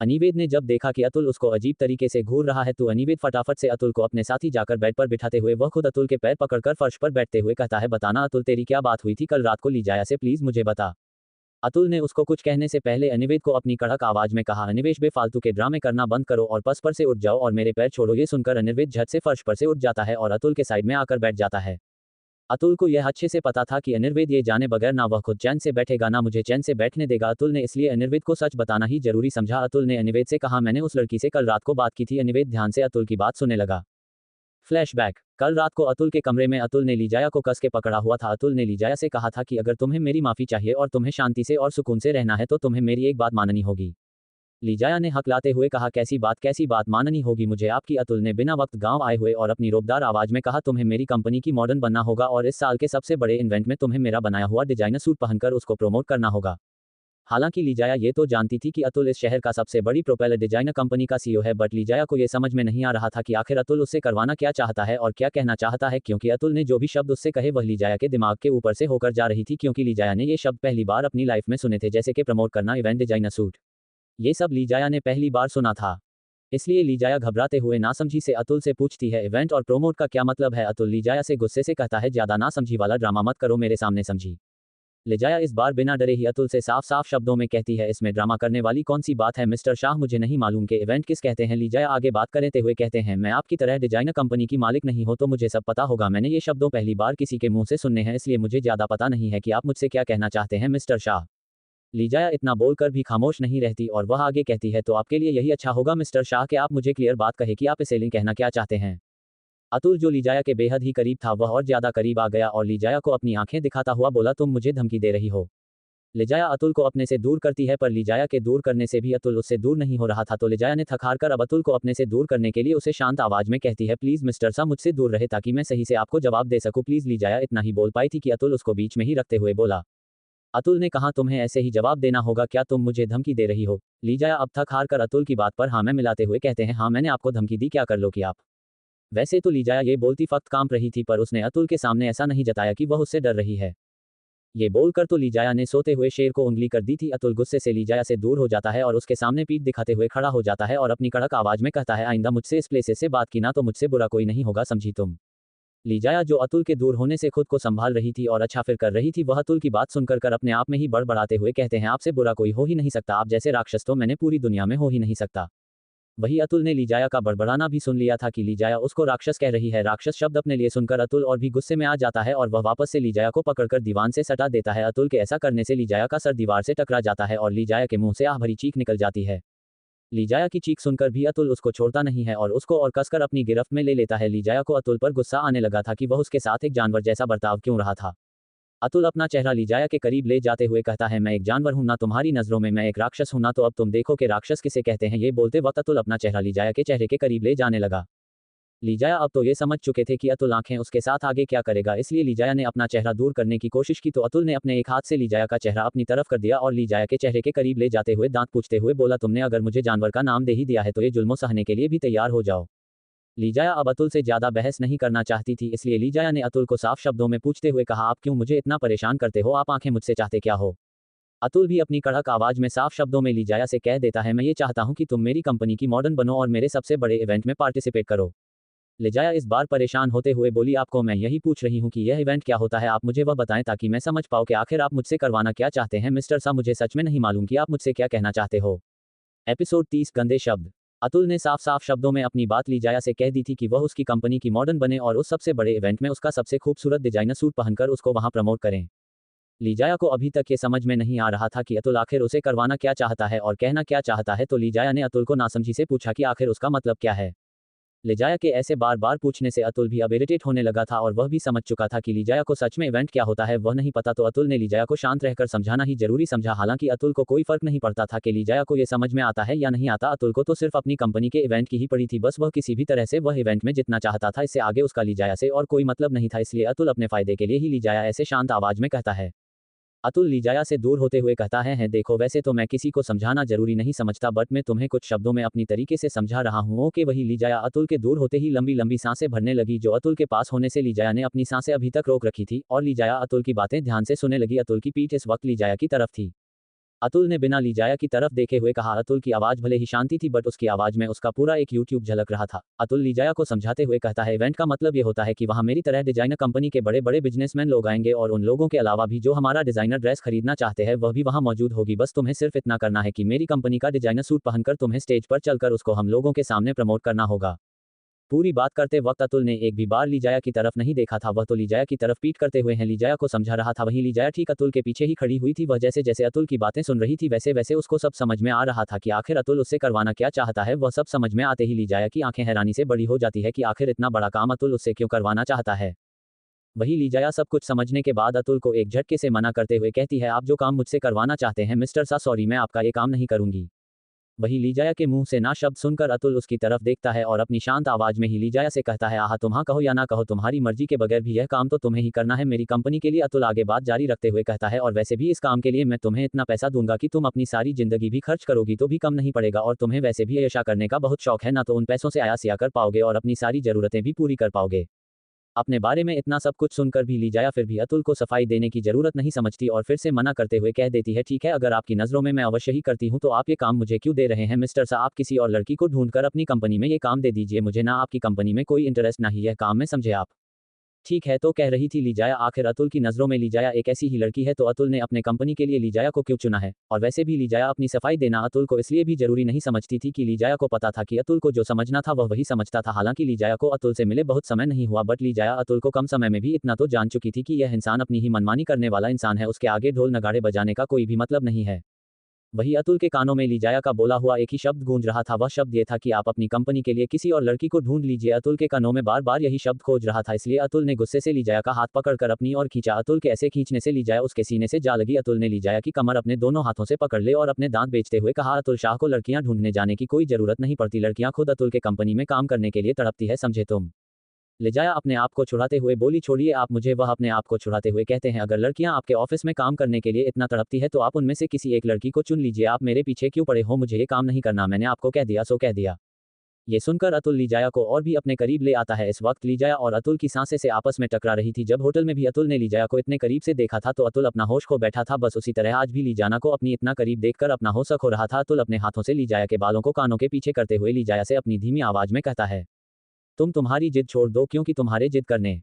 अनिर्वेद ने जब देखा कि अतुल उसको अजीब तरीके से घूर रहा है तो अनिर्वेद फटाफट से अतुल को अपने साथ ही जाकर बेड पर बिठाते हुए वह खुद अतुल के पैर पकड़कर फर्श पर बैठते हुए कहता है, बताना अतुल तेरी क्या बात हुई थी कल रात को लीजाया से, प्लीज मुझे बता। अतुल ने उसको कुछ कहने से पहले अनिर्वेद को अपनी कड़क आवाज में कहा, अनिवेश बेफालतू के ड्रामे करना बंद करो और बस पर से उठ जाओ और मेरे पैर छोड़ो। ये सुनकर अनिर्वेद झट से फर्श पर से उठ जाता है और अतुल के साइड में आकर बैठ जाता है। अतुल को यह अच्छे से पता था कि अनिर्वेद ये जाने बगैर ना वह खुद चैन से बैठेगा ना मुझे चैन से बैठने देगा। अतुल ने इसलिए अनिर्वेद को सच बताना ही जरूरी समझा। अतुल ने अनिर्वेद से कहा, मैंने उस लड़की से कल रात को बात की थी। अनिर्वेद ध्यान से अतुल की बात सुनने लगा। फ्लैशबैक। कल रात को अतुल के कमरे में अतुल ने लीजाया को कस के पकड़ा हुआ था। अतुल ने लीजाया से कहा था कि अगर तुम्हें मेरी माफी चाहिए और तुम्हें शांति से और सुकून से रहना है तो तुम्हें मेरी एक बात माननी होगी। लीजाया ने हकलाते हुए कहा, कैसी बात माननी होगी मुझे आपकी? अतुल ने बिना वक्त गांव आए हुए और अपनी रोबदार आवाज में कहा, तुम्हें मेरी कंपनी की मॉडर्न बनना होगा और इस साल के सबसे बड़े इवेंट में तुम्हें मेरा बनाया हुआ डिजाइनर सूट पहनकर उसको प्रमोट करना होगा। हालांकि लीजाया ये तो जानती थी कि अतुल इस शहर का सबसे बड़ी प्रोपेलर डिजाइनर कंपनी का सीईओ है, बट लीजाया को ये समझ में नहीं आ रहा था कि आखिर अतुल उससे करवाना क्या चाहता है और क्या कहना चाहता है, क्योंकि अतुल ने जो भी शब्द उससे कहे वह लीजाया के दिमाग के ऊपर से होकर जा रही थी, क्योंकि लीजाया ने ये शब्द पहली बार अपनी लाइफ में सुने थे, जैसे कि प्रमोट करना, इवेंट डिजाइनर सूट। ये सब लीजाया ने पहली बार सुना था। इसलिए लीजाया घबराते हुए नासमझी से अतुल से पूछती है, इवेंट और प्रोमोट का क्या मतलब है। अतुल लीजाया से गुस्से से कहता है, ज्यादा नासमझी वाला ड्रामा मत करो मेरे सामने, समझी। लीजाया इस बार बिना डरे ही अतुल से साफ साफ शब्दों में कहती है, इसमें ड्रामा करने वाली कौन सी बात है मिस्टर शाह, मुझे नहीं मालूम कि इवेंट किस कहते हैं। लीजाया आगे बात करते हुए कहते हैं, मैं आपकी तरह डिजाइनर कंपनी की मालिक नहीं हो तो मुझे सब पता होगा, मैंने ये शब्दों पहली बार किसी के मुंह से सुनने हैं, इसलिए मुझे ज्यादा पता नहीं है कि आप मुझसे क्या कहना चाहते हैं मिस्टर शाह। लीजाया इतना बोलकर भी खामोश नहीं रहती और वह आगे कहती है, तो आपके लिए यही अच्छा होगा मिस्टर शाह कि आप मुझे क्लियर बात कहे कि आप इस सेलिंग कहना क्या चाहते हैं। अतुल जो लीजाया के बेहद ही करीब था वह और ज्यादा करीब आ गया और लीजाया को अपनी आंखें दिखाता हुआ बोला, तुम मुझे धमकी दे रही हो। लीजाया अतुल को अपने से दूर करती है, पर लीजाया के दूर करने से भी अतुल उससे दूर नहीं हो रहा था, तो लीजाया ने थक हार कर अब अतुल को अपने से दूर करने के लिए उसे शांत आवाज में कहती है, प्लीज मिस्टर सा मुझसे दूर रहे ताकि मैं सही से आपको जवाब दे सकूं प्लीज। लीजाया इतना ही बोल पाई थी कि अतुल उसको बीच में ही रखते हुए बोला, अतुल ने कहा, तुम्हें ऐसे ही जवाब देना होगा, क्या तुम मुझे धमकी दे रही हो। लीजाया अब थक हार कर अतुल की बात पर हाँ में मिलाते हुए कहते हैं, हाँ मैंने आपको धमकी दी, क्या कर लो कि आप। वैसे तो लीजाया ये बोलती फक्त कांप रही थी, पर उसने अतुल के सामने ऐसा नहीं जताया कि वह उससे डर रही है। ये बोलकर तो लीजाया ने सोते हुए शेर को उंगली कर दी थी। अतुल गुस्से से लीजाया से दूर हो जाता है और उसके सामने पीठ दिखाते हुए खड़ा हो जाता है और अपनी कड़क आवाज में कहता है, आइंदा मुझसे इस प्लेसेस से बात की ना तो मुझसे बुरा कोई नहीं होगा, समझी तुम। लीजाया जो अतुल के दूर होने से खुद को संभाल रही थी और अच्छा फिर कर रही थी, वह अतुल की बात सुनकर कर अपने आप में ही बड़बड़ाते हुए कहते हैं, आपसे बुरा कोई हो ही नहीं सकता, आप जैसे राक्षस तो मैंने पूरी दुनिया में हो ही नहीं सकता। वही अतुल ने लीजाया का बड़बड़ाना भी सुन लिया था कि लीजाया उसको राक्षस कह रही है। राक्षस शब्द अपने लिए सुनकर अतुल और भी गुस्से में आ जाता है और वह वापस से लीजाया को पकड़कर दीवान से सटा देता है। अतुल के ऐसा करने से लीजाया का सर दीवार से टकरा जाता है और लीजाया के मुंह से आह भरी चीख निकल जाती है। लीजाया की चीख सुनकर भी अतुल उसको छोड़ता नहीं है और उसको और कसकर अपनी गिरफ्त में ले लेता है। लीजाया को अतुल पर गुस्सा आने लगा था कि वह उसके साथ एक जानवर जैसा बर्ताव क्यों रहा था। अतुल अपना चेहरा लीजाया के करीब ले जाते हुए कहता है, मैं एक जानवर हूं ना तुम्हारी नजरों में, मैं एक राक्षस हूं ना, तो अब तुम देखो कि राक्षस किसे कहते हैं। ये बोलते वक्त अतुल अपना चेहरा लीजाया के चेहरे के करीब ले जाने लगा। लीजाया अब तो ये समझ चुके थे कि अतुल आंखें उसके साथ आगे क्या करेगा, इसलिए लीजाया ने अपना चेहरा दूर करने की कोशिश की, तो अतुल ने अपने एक हाथ से लीजाया का चेहरा अपनी तरफ कर दिया और लीजाया के चेहरे के करीब ले जाते हुए दांत पूछते हुए बोला, तुमने अगर मुझे जानवर का नाम दे ही दिया है तो ये जुल्मों सहने के लिए भी तैयार हो जाओ। लीजाया अब अतुल से ज्यादा बहस नहीं करना चाहती थी, इसलिए लीजाया ने अतुल को साफ शब्दों में पूछते हुए कहा, आप क्यों मुझे इतना परेशान करते हो, आप आंखें मुझसे चाहते क्या हो। अतुल भी अपनी कड़क आवाज में साफ शब्दों में लीजाया से कह देता है, मैं ये चाहता हूं कि तुम मेरी कंपनी की मॉडर्न बनो और मेरे सबसे बड़े इवेंट में पार्टिसिपेट करो। लीजाया इस बार परेशान होते हुए बोली, आपको मैं यही पूछ रही हूं कि यह इवेंट क्या होता है, आप मुझे वह बताएं ताकि मैं समझ पाऊं कि आखिर आप मुझसे करवाना क्या चाहते हैं। मिस्टर सा मुझे सच में नहीं मालूम कि आप मुझसे क्या कहना चाहते हो। एपिसोड 30 गंदे शब्द। अतुल ने साफ साफ शब्दों में अपनी बात लीजाया से कह दी थी कि वह उसकी कंपनी की मॉडर्न बने और उस सबसे बड़े इवेंट में उसका सबसे खूबसूरत डिजाइनर सूट पहनकर उसको वहां प्रमोट करें। लीजाया को अभी तक ये समझ में नहीं आ रहा था कि अतुल आखिर उसे करवाना क्या चाहता है और कहना क्या चाहता है, तो लीजाया ने अतुल को नासमझी से पूछा कि आखिर उसका मतलब क्या है। लीजाया के ऐसे बार बार पूछने से अतुल भी अब इरिटेट होने लगा था और वह भी समझ चुका था कि लीजाया को सच में इवेंट क्या होता है वह नहीं पता, तो अतुल ने लीजाया को शांत रहकर समझाना ही जरूरी समझा। हालांकि अतुल को कोई फर्क नहीं पड़ता था कि लीजाया को ये समझ में आता है या नहीं आता, अतुल को तो सिर्फ अपनी कंपनी के इवेंट की ही पड़ी थी, बस वह किसी भी तरह से वह इवेंट में जितना चाहता था, इससे आगे उसका लीजाया से और कोई मतलब नहीं था। इसलिए अतुल अपने फायदे के लिए ही लीजाया ऐसे शांत आवाज में कहता है। अतुल लीजाया से दूर होते हुए कहता है देखो वैसे तो मैं किसी को समझाना जरूरी नहीं समझता, बट मैं तुम्हें कुछ शब्दों में अपनी तरीके से समझा रहा हूँ। ओके। वही लीजाया अतुल के दूर होते ही लंबी लंबी सांसें भरने लगी, जो अतुल के पास होने से लीजाया ने अपनी सांसें अभी तक रोक रखी थी और लीजाया अतुल की बातें ध्यान से सुनने लगी। अतुल की पीठ इस वक्त लीजाया की तरफ थी। अतुल ने बिना लीजाया की तरफ देखे हुए कहा। अतुल की आवाज भले ही शांति थी, बट उसकी आवाज में उसका पूरा एक यूट्यूब झलक रहा था। अतुल लीजाया को समझाते हुए कहता है, इवेंट का मतलब ये होता है कि वहां मेरी तरह डिजाइनर कंपनी के बड़े बड़े बिजनेसमैन लोग आएंगे और उन लोगों के अलावा भी जो हमारा डिजाइनर ड्रेस खरीदना चाहते हैं वह भी वहां मौजूद होगी। बस तुम्हें सिर्फ इतना करना है कि मेरी कंपनी का डिजाइनर सूट पहनकर तुम्हें स्टेज पर चलकर उसको हम लोगों के सामने प्रमोट करना होगा। पूरी बात करते वक्त अतुल ने एक भी बार लीजाया की तरफ नहीं देखा था, वह तो लीजाया की तरफ पीठ करते हुए लीजाया को समझा रहा था। वहीं लीजाया ठीक अतुल के पीछे ही खड़ी हुई थी। वह जैसे जैसे अतुल की बातें सुन रही थी वैसे वैसे उसको सब समझ में आ रहा था कि आखिर अतुल उससे करवाना क्या चाहता है। वह सब समझ में आते ही लीजाया की आंखें हैरानी से बड़ी हो जाती है कि आखिर इतना बड़ा काम अतुल उससे क्यों करवाना चाहता है। वही लीजाया सब कुछ समझने के बाद अतुल को एक झटके से मना करते हुए कहती है, आप जो काम मुझसे करवाना चाहते हैं मिस्टर सा, सॉरी मैं आपका ये काम नहीं करूंगी। वही लीजाया के मुंह से ना शब्द सुनकर अतुल उसकी तरफ देखता है और अपनी शांत आवाज में ही लीजाया से कहता है, आह तुम हाँ कहो या ना कहो, तुम्हारी मर्जी के बगैर भी यह काम तो तुम्हें ही करना है मेरी कंपनी के लिए। अतुल आगे बात जारी रखते हुए कहता है, और वैसे भी इस काम के लिए मैं तुम्हें इतना पैसा दूंगा कि तुम अपनी सारी जिंदगी भी खर्च करोगी तो भी कम नहीं पड़ेगा, और तुम्हें वैसे भी ऐशा करने का बहुत शौक है ना, तो उन पैसों से आयासिया कर पाओगे और अपनी सारी जरूरतें भी पूरी कर पाओगे। अपने बारे में इतना सब कुछ सुनकर भी लीजाया फिर भी अतुल को सफाई देने की जरूरत नहीं समझती और फिर से मना करते हुए कह देती है, ठीक है अगर आपकी नज़रों में मैं अवश्य ही करती हूँ तो आप ये काम मुझे क्यों दे रहे हैं मिस्टर सा, आप किसी और लड़की को ढूंढकर अपनी कंपनी में ये काम दे दीजिए, मुझे ना आपकी कंपनी में कोई इंटरेस्ट ना ही यह काम में, समझे आप। ठीक है तो कह रही थी लीजाया, आखिर अतुल की नज़रों में लीजाया एक ऐसी ही लड़की है तो अतुल ने अपने कंपनी के लिए लीजाया को क्यों चुना है। और वैसे भी लीजाया अपनी सफाई देना अतुल को इसलिए भी जरूरी नहीं समझती थी कि लीजाया को पता था कि अतुल को जो समझना था वह वही समझता था। हालांकि लीजाया को अतुल से मिले बहुत समय नहीं हुआ, बट लीजाया अतुल को कम समय में भी इतना तो जान चुकी थी कि यह इंसान अपनी ही मनमानी करने वाला इंसान है, उसके आगे ढोल नगाड़े बजाने का कोई भी मतलब नहीं है। वही अतुल के कानों में लीजाया का बोला हुआ एक ही शब्द गूंज रहा था, वह शब्द ये था कि आप अपनी कंपनी के लिए किसी और लड़की को ढूंढ लीजिए। अतुल के कानों में बार बार यही शब्द खोज रहा था, इसलिए अतुल ने गुस्से से लीजाया का हाथ पकड़कर अपनी ओर खींचा। अतुल के ऐसे खींचने से लीजाया उसके सीने से जा लगी। अतुल ने लीजाया की कमर अपने दोनों हाथों से पकड़ ले और अपने दांत बेचते हुए कहा, अतुल शाह को लड़कियां ढूंढने जाने की कोई जरूरत नहीं पड़ती, लड़कियां खुद अतुल के कंपनी में काम करने के लिए तड़पती है, समझे तुम। लीजाया अपने आप को छुड़ाते हुए बोली, छोड़िए आप मुझे, वह अपने आप को छुड़ाते हुए कहते हैं, अगर लड़कियां आपके ऑफिस में काम करने के लिए इतना तड़पती है तो आप उनमें से किसी एक लड़की को चुन लीजिए, आप मेरे पीछे क्यों पड़े हो, मुझे ये काम नहीं करना, मैंने आपको कह दिया सो कह दिया। ये सुनकर अतुल लीजाया को और भी अपने करीब ले आता है। इस वक्त लीजाया और अतुल की सांसें से आपस में टकरा रही थी। जब होटल में भी अतुल ने लीजाया को इतने करीब से देखा था तो अतुल अपना होश खो बैठा था, बस उसी तरह आज भी लीजाना को अपनी इतना करीब देखकर अपना होश खो रहा था। अतुल अपने हाथों से लीजाया के बालों को कानों के पीछे करते हुए लीजाया से अपनी धीमी आवाज में कहता है, तुम्हारी जिद छोड़ दो, क्योंकि तुम्हारे जिद करने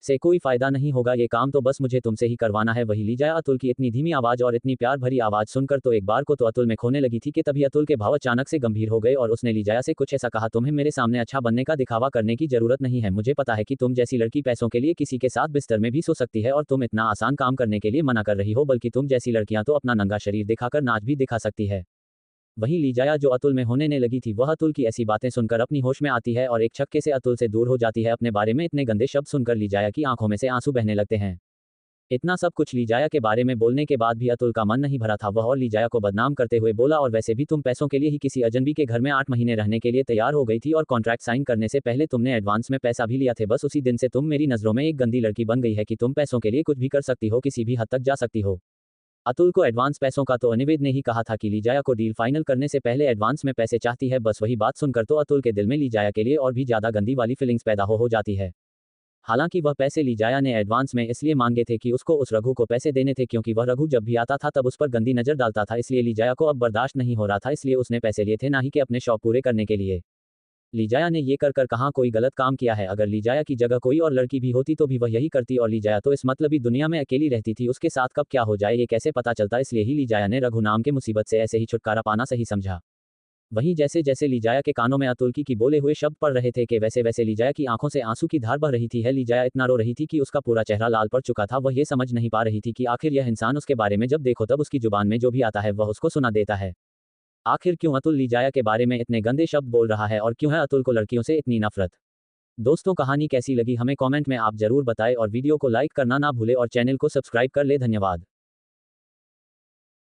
से कोई फायदा नहीं होगा, ये काम तो बस मुझे तुमसे ही करवाना है। वही लीजाया अतुल की इतनी धीमी आवाज और इतनी प्यार भरी आवाज सुनकर तो एक बार को तो अतुल में खोने लगी थी कि तभी अतुल के भाव अचानक से गंभीर हो गए और उसने लीजाया से कुछ ऐसा कहा, तुम्हें मेरे सामने अच्छा बनने का दिखावा करने की जरूरत नहीं है, मुझे पता है कि तुम जैसी लड़की पैसों के लिए किसी के साथ बिस्तर में भी सो सकती है और तुम इतना आसान काम करने के लिए मना कर रही हो, बल्कि तुम जैसी लड़कियां तो अपना नंगा शरीर दिखाकर नाच भी दिखा सकती है। वहीं लीजाया जो अतुल में होने ने लगी थी वह अतुल की ऐसी बातें सुनकर अपनी होश में आती है और एक छक्के से अतुल से दूर हो जाती है। अपने बारे में इतने गंदे शब्द सुनकर लीजाया की आंखों में से आंसू बहने लगते हैं। इतना सब कुछ लीजाया के बारे में बोलने के बाद भी अतुल का मन नहीं भरा था, वह और लीजाया को बदनाम करते हुए बोला, और वैसे भी तुम पैसों के लिए ही किसी अजनबी के घर में 8 महीने रहने के लिए तैयार हो गई थी और कॉन्ट्रैक्ट साइन करने से पहले तुमने एडवांस में पैसा भी लिया थे, बस उसी दिन से तुम मेरी नजरों में एक गंदी लड़की बन गई है कि तुम पैसों के लिए कुछ भी कर सकती हो, किसी भी हद तक जा सकती हो। अतुल को एडवांस पैसों का तो अनिवेद ने ही कहा था कि लीजाया को डील फाइनल करने से पहले एडवांस में पैसे चाहती है, बस वही बात सुनकर तो अतुल के दिल में लीजाया के लिए और भी ज्यादा गंदी वाली फीलिंग्स पैदा हो जाती है। हालांकि वह पैसे लीजाया ने एडवांस में इसलिए मांगे थे कि उसको उस रघु को पैसे देने थे, क्योंकि वह रघु जब भी आता था तब उस पर गंदी नजर डालता था, इसलिए लीजाया को अब बर्दाश्त नहीं हो रहा था, इसलिए उसने पैसे लिए थे, ना ही कि अपने शौक पूरे करने के लिए। लीजाया ने ये कर कहाँ कोई गलत काम किया है, अगर लीजाया की जगह कोई और लड़की भी होती तो भी वह यही करती, और लीजाया तो इस मतलबी दुनिया में अकेली रहती थी, उसके साथ कब क्या हो जाए ये कैसे पता चलता, इसलिए ही लीजाया ने रघु नाम के मुसीबत से ऐसे ही छुटकारा पाना सही समझा। वहीं जैसे जैसे लीजाया के कानों में अतुल की बोले हुए शब्द पड़ रहे थे कि वैसे वैसे लीजाया की आंखों से आंसू की धार बह रही थी। लीजाया इतना रो रही थी कि उसका पूरा चेहरा लाल पड़ चुका था, वह ये समझ नहीं पा रही थी कि आखिर यह इंसान उसके बारे में जब देखो तब उसकी जुबान में जो भी आता है वह उसको सुना देता है। आखिर क्यों अतुल लीजाया के बारे में इतने गंदे शब्द बोल रहा है और क्यों है अतुल को लड़कियों से इतनी नफरत। दोस्तों कहानी कैसी लगी हमें कमेंट में आप जरूर बताएं और वीडियो को लाइक करना ना भूले और चैनल को सब्सक्राइब कर ले। धन्यवाद।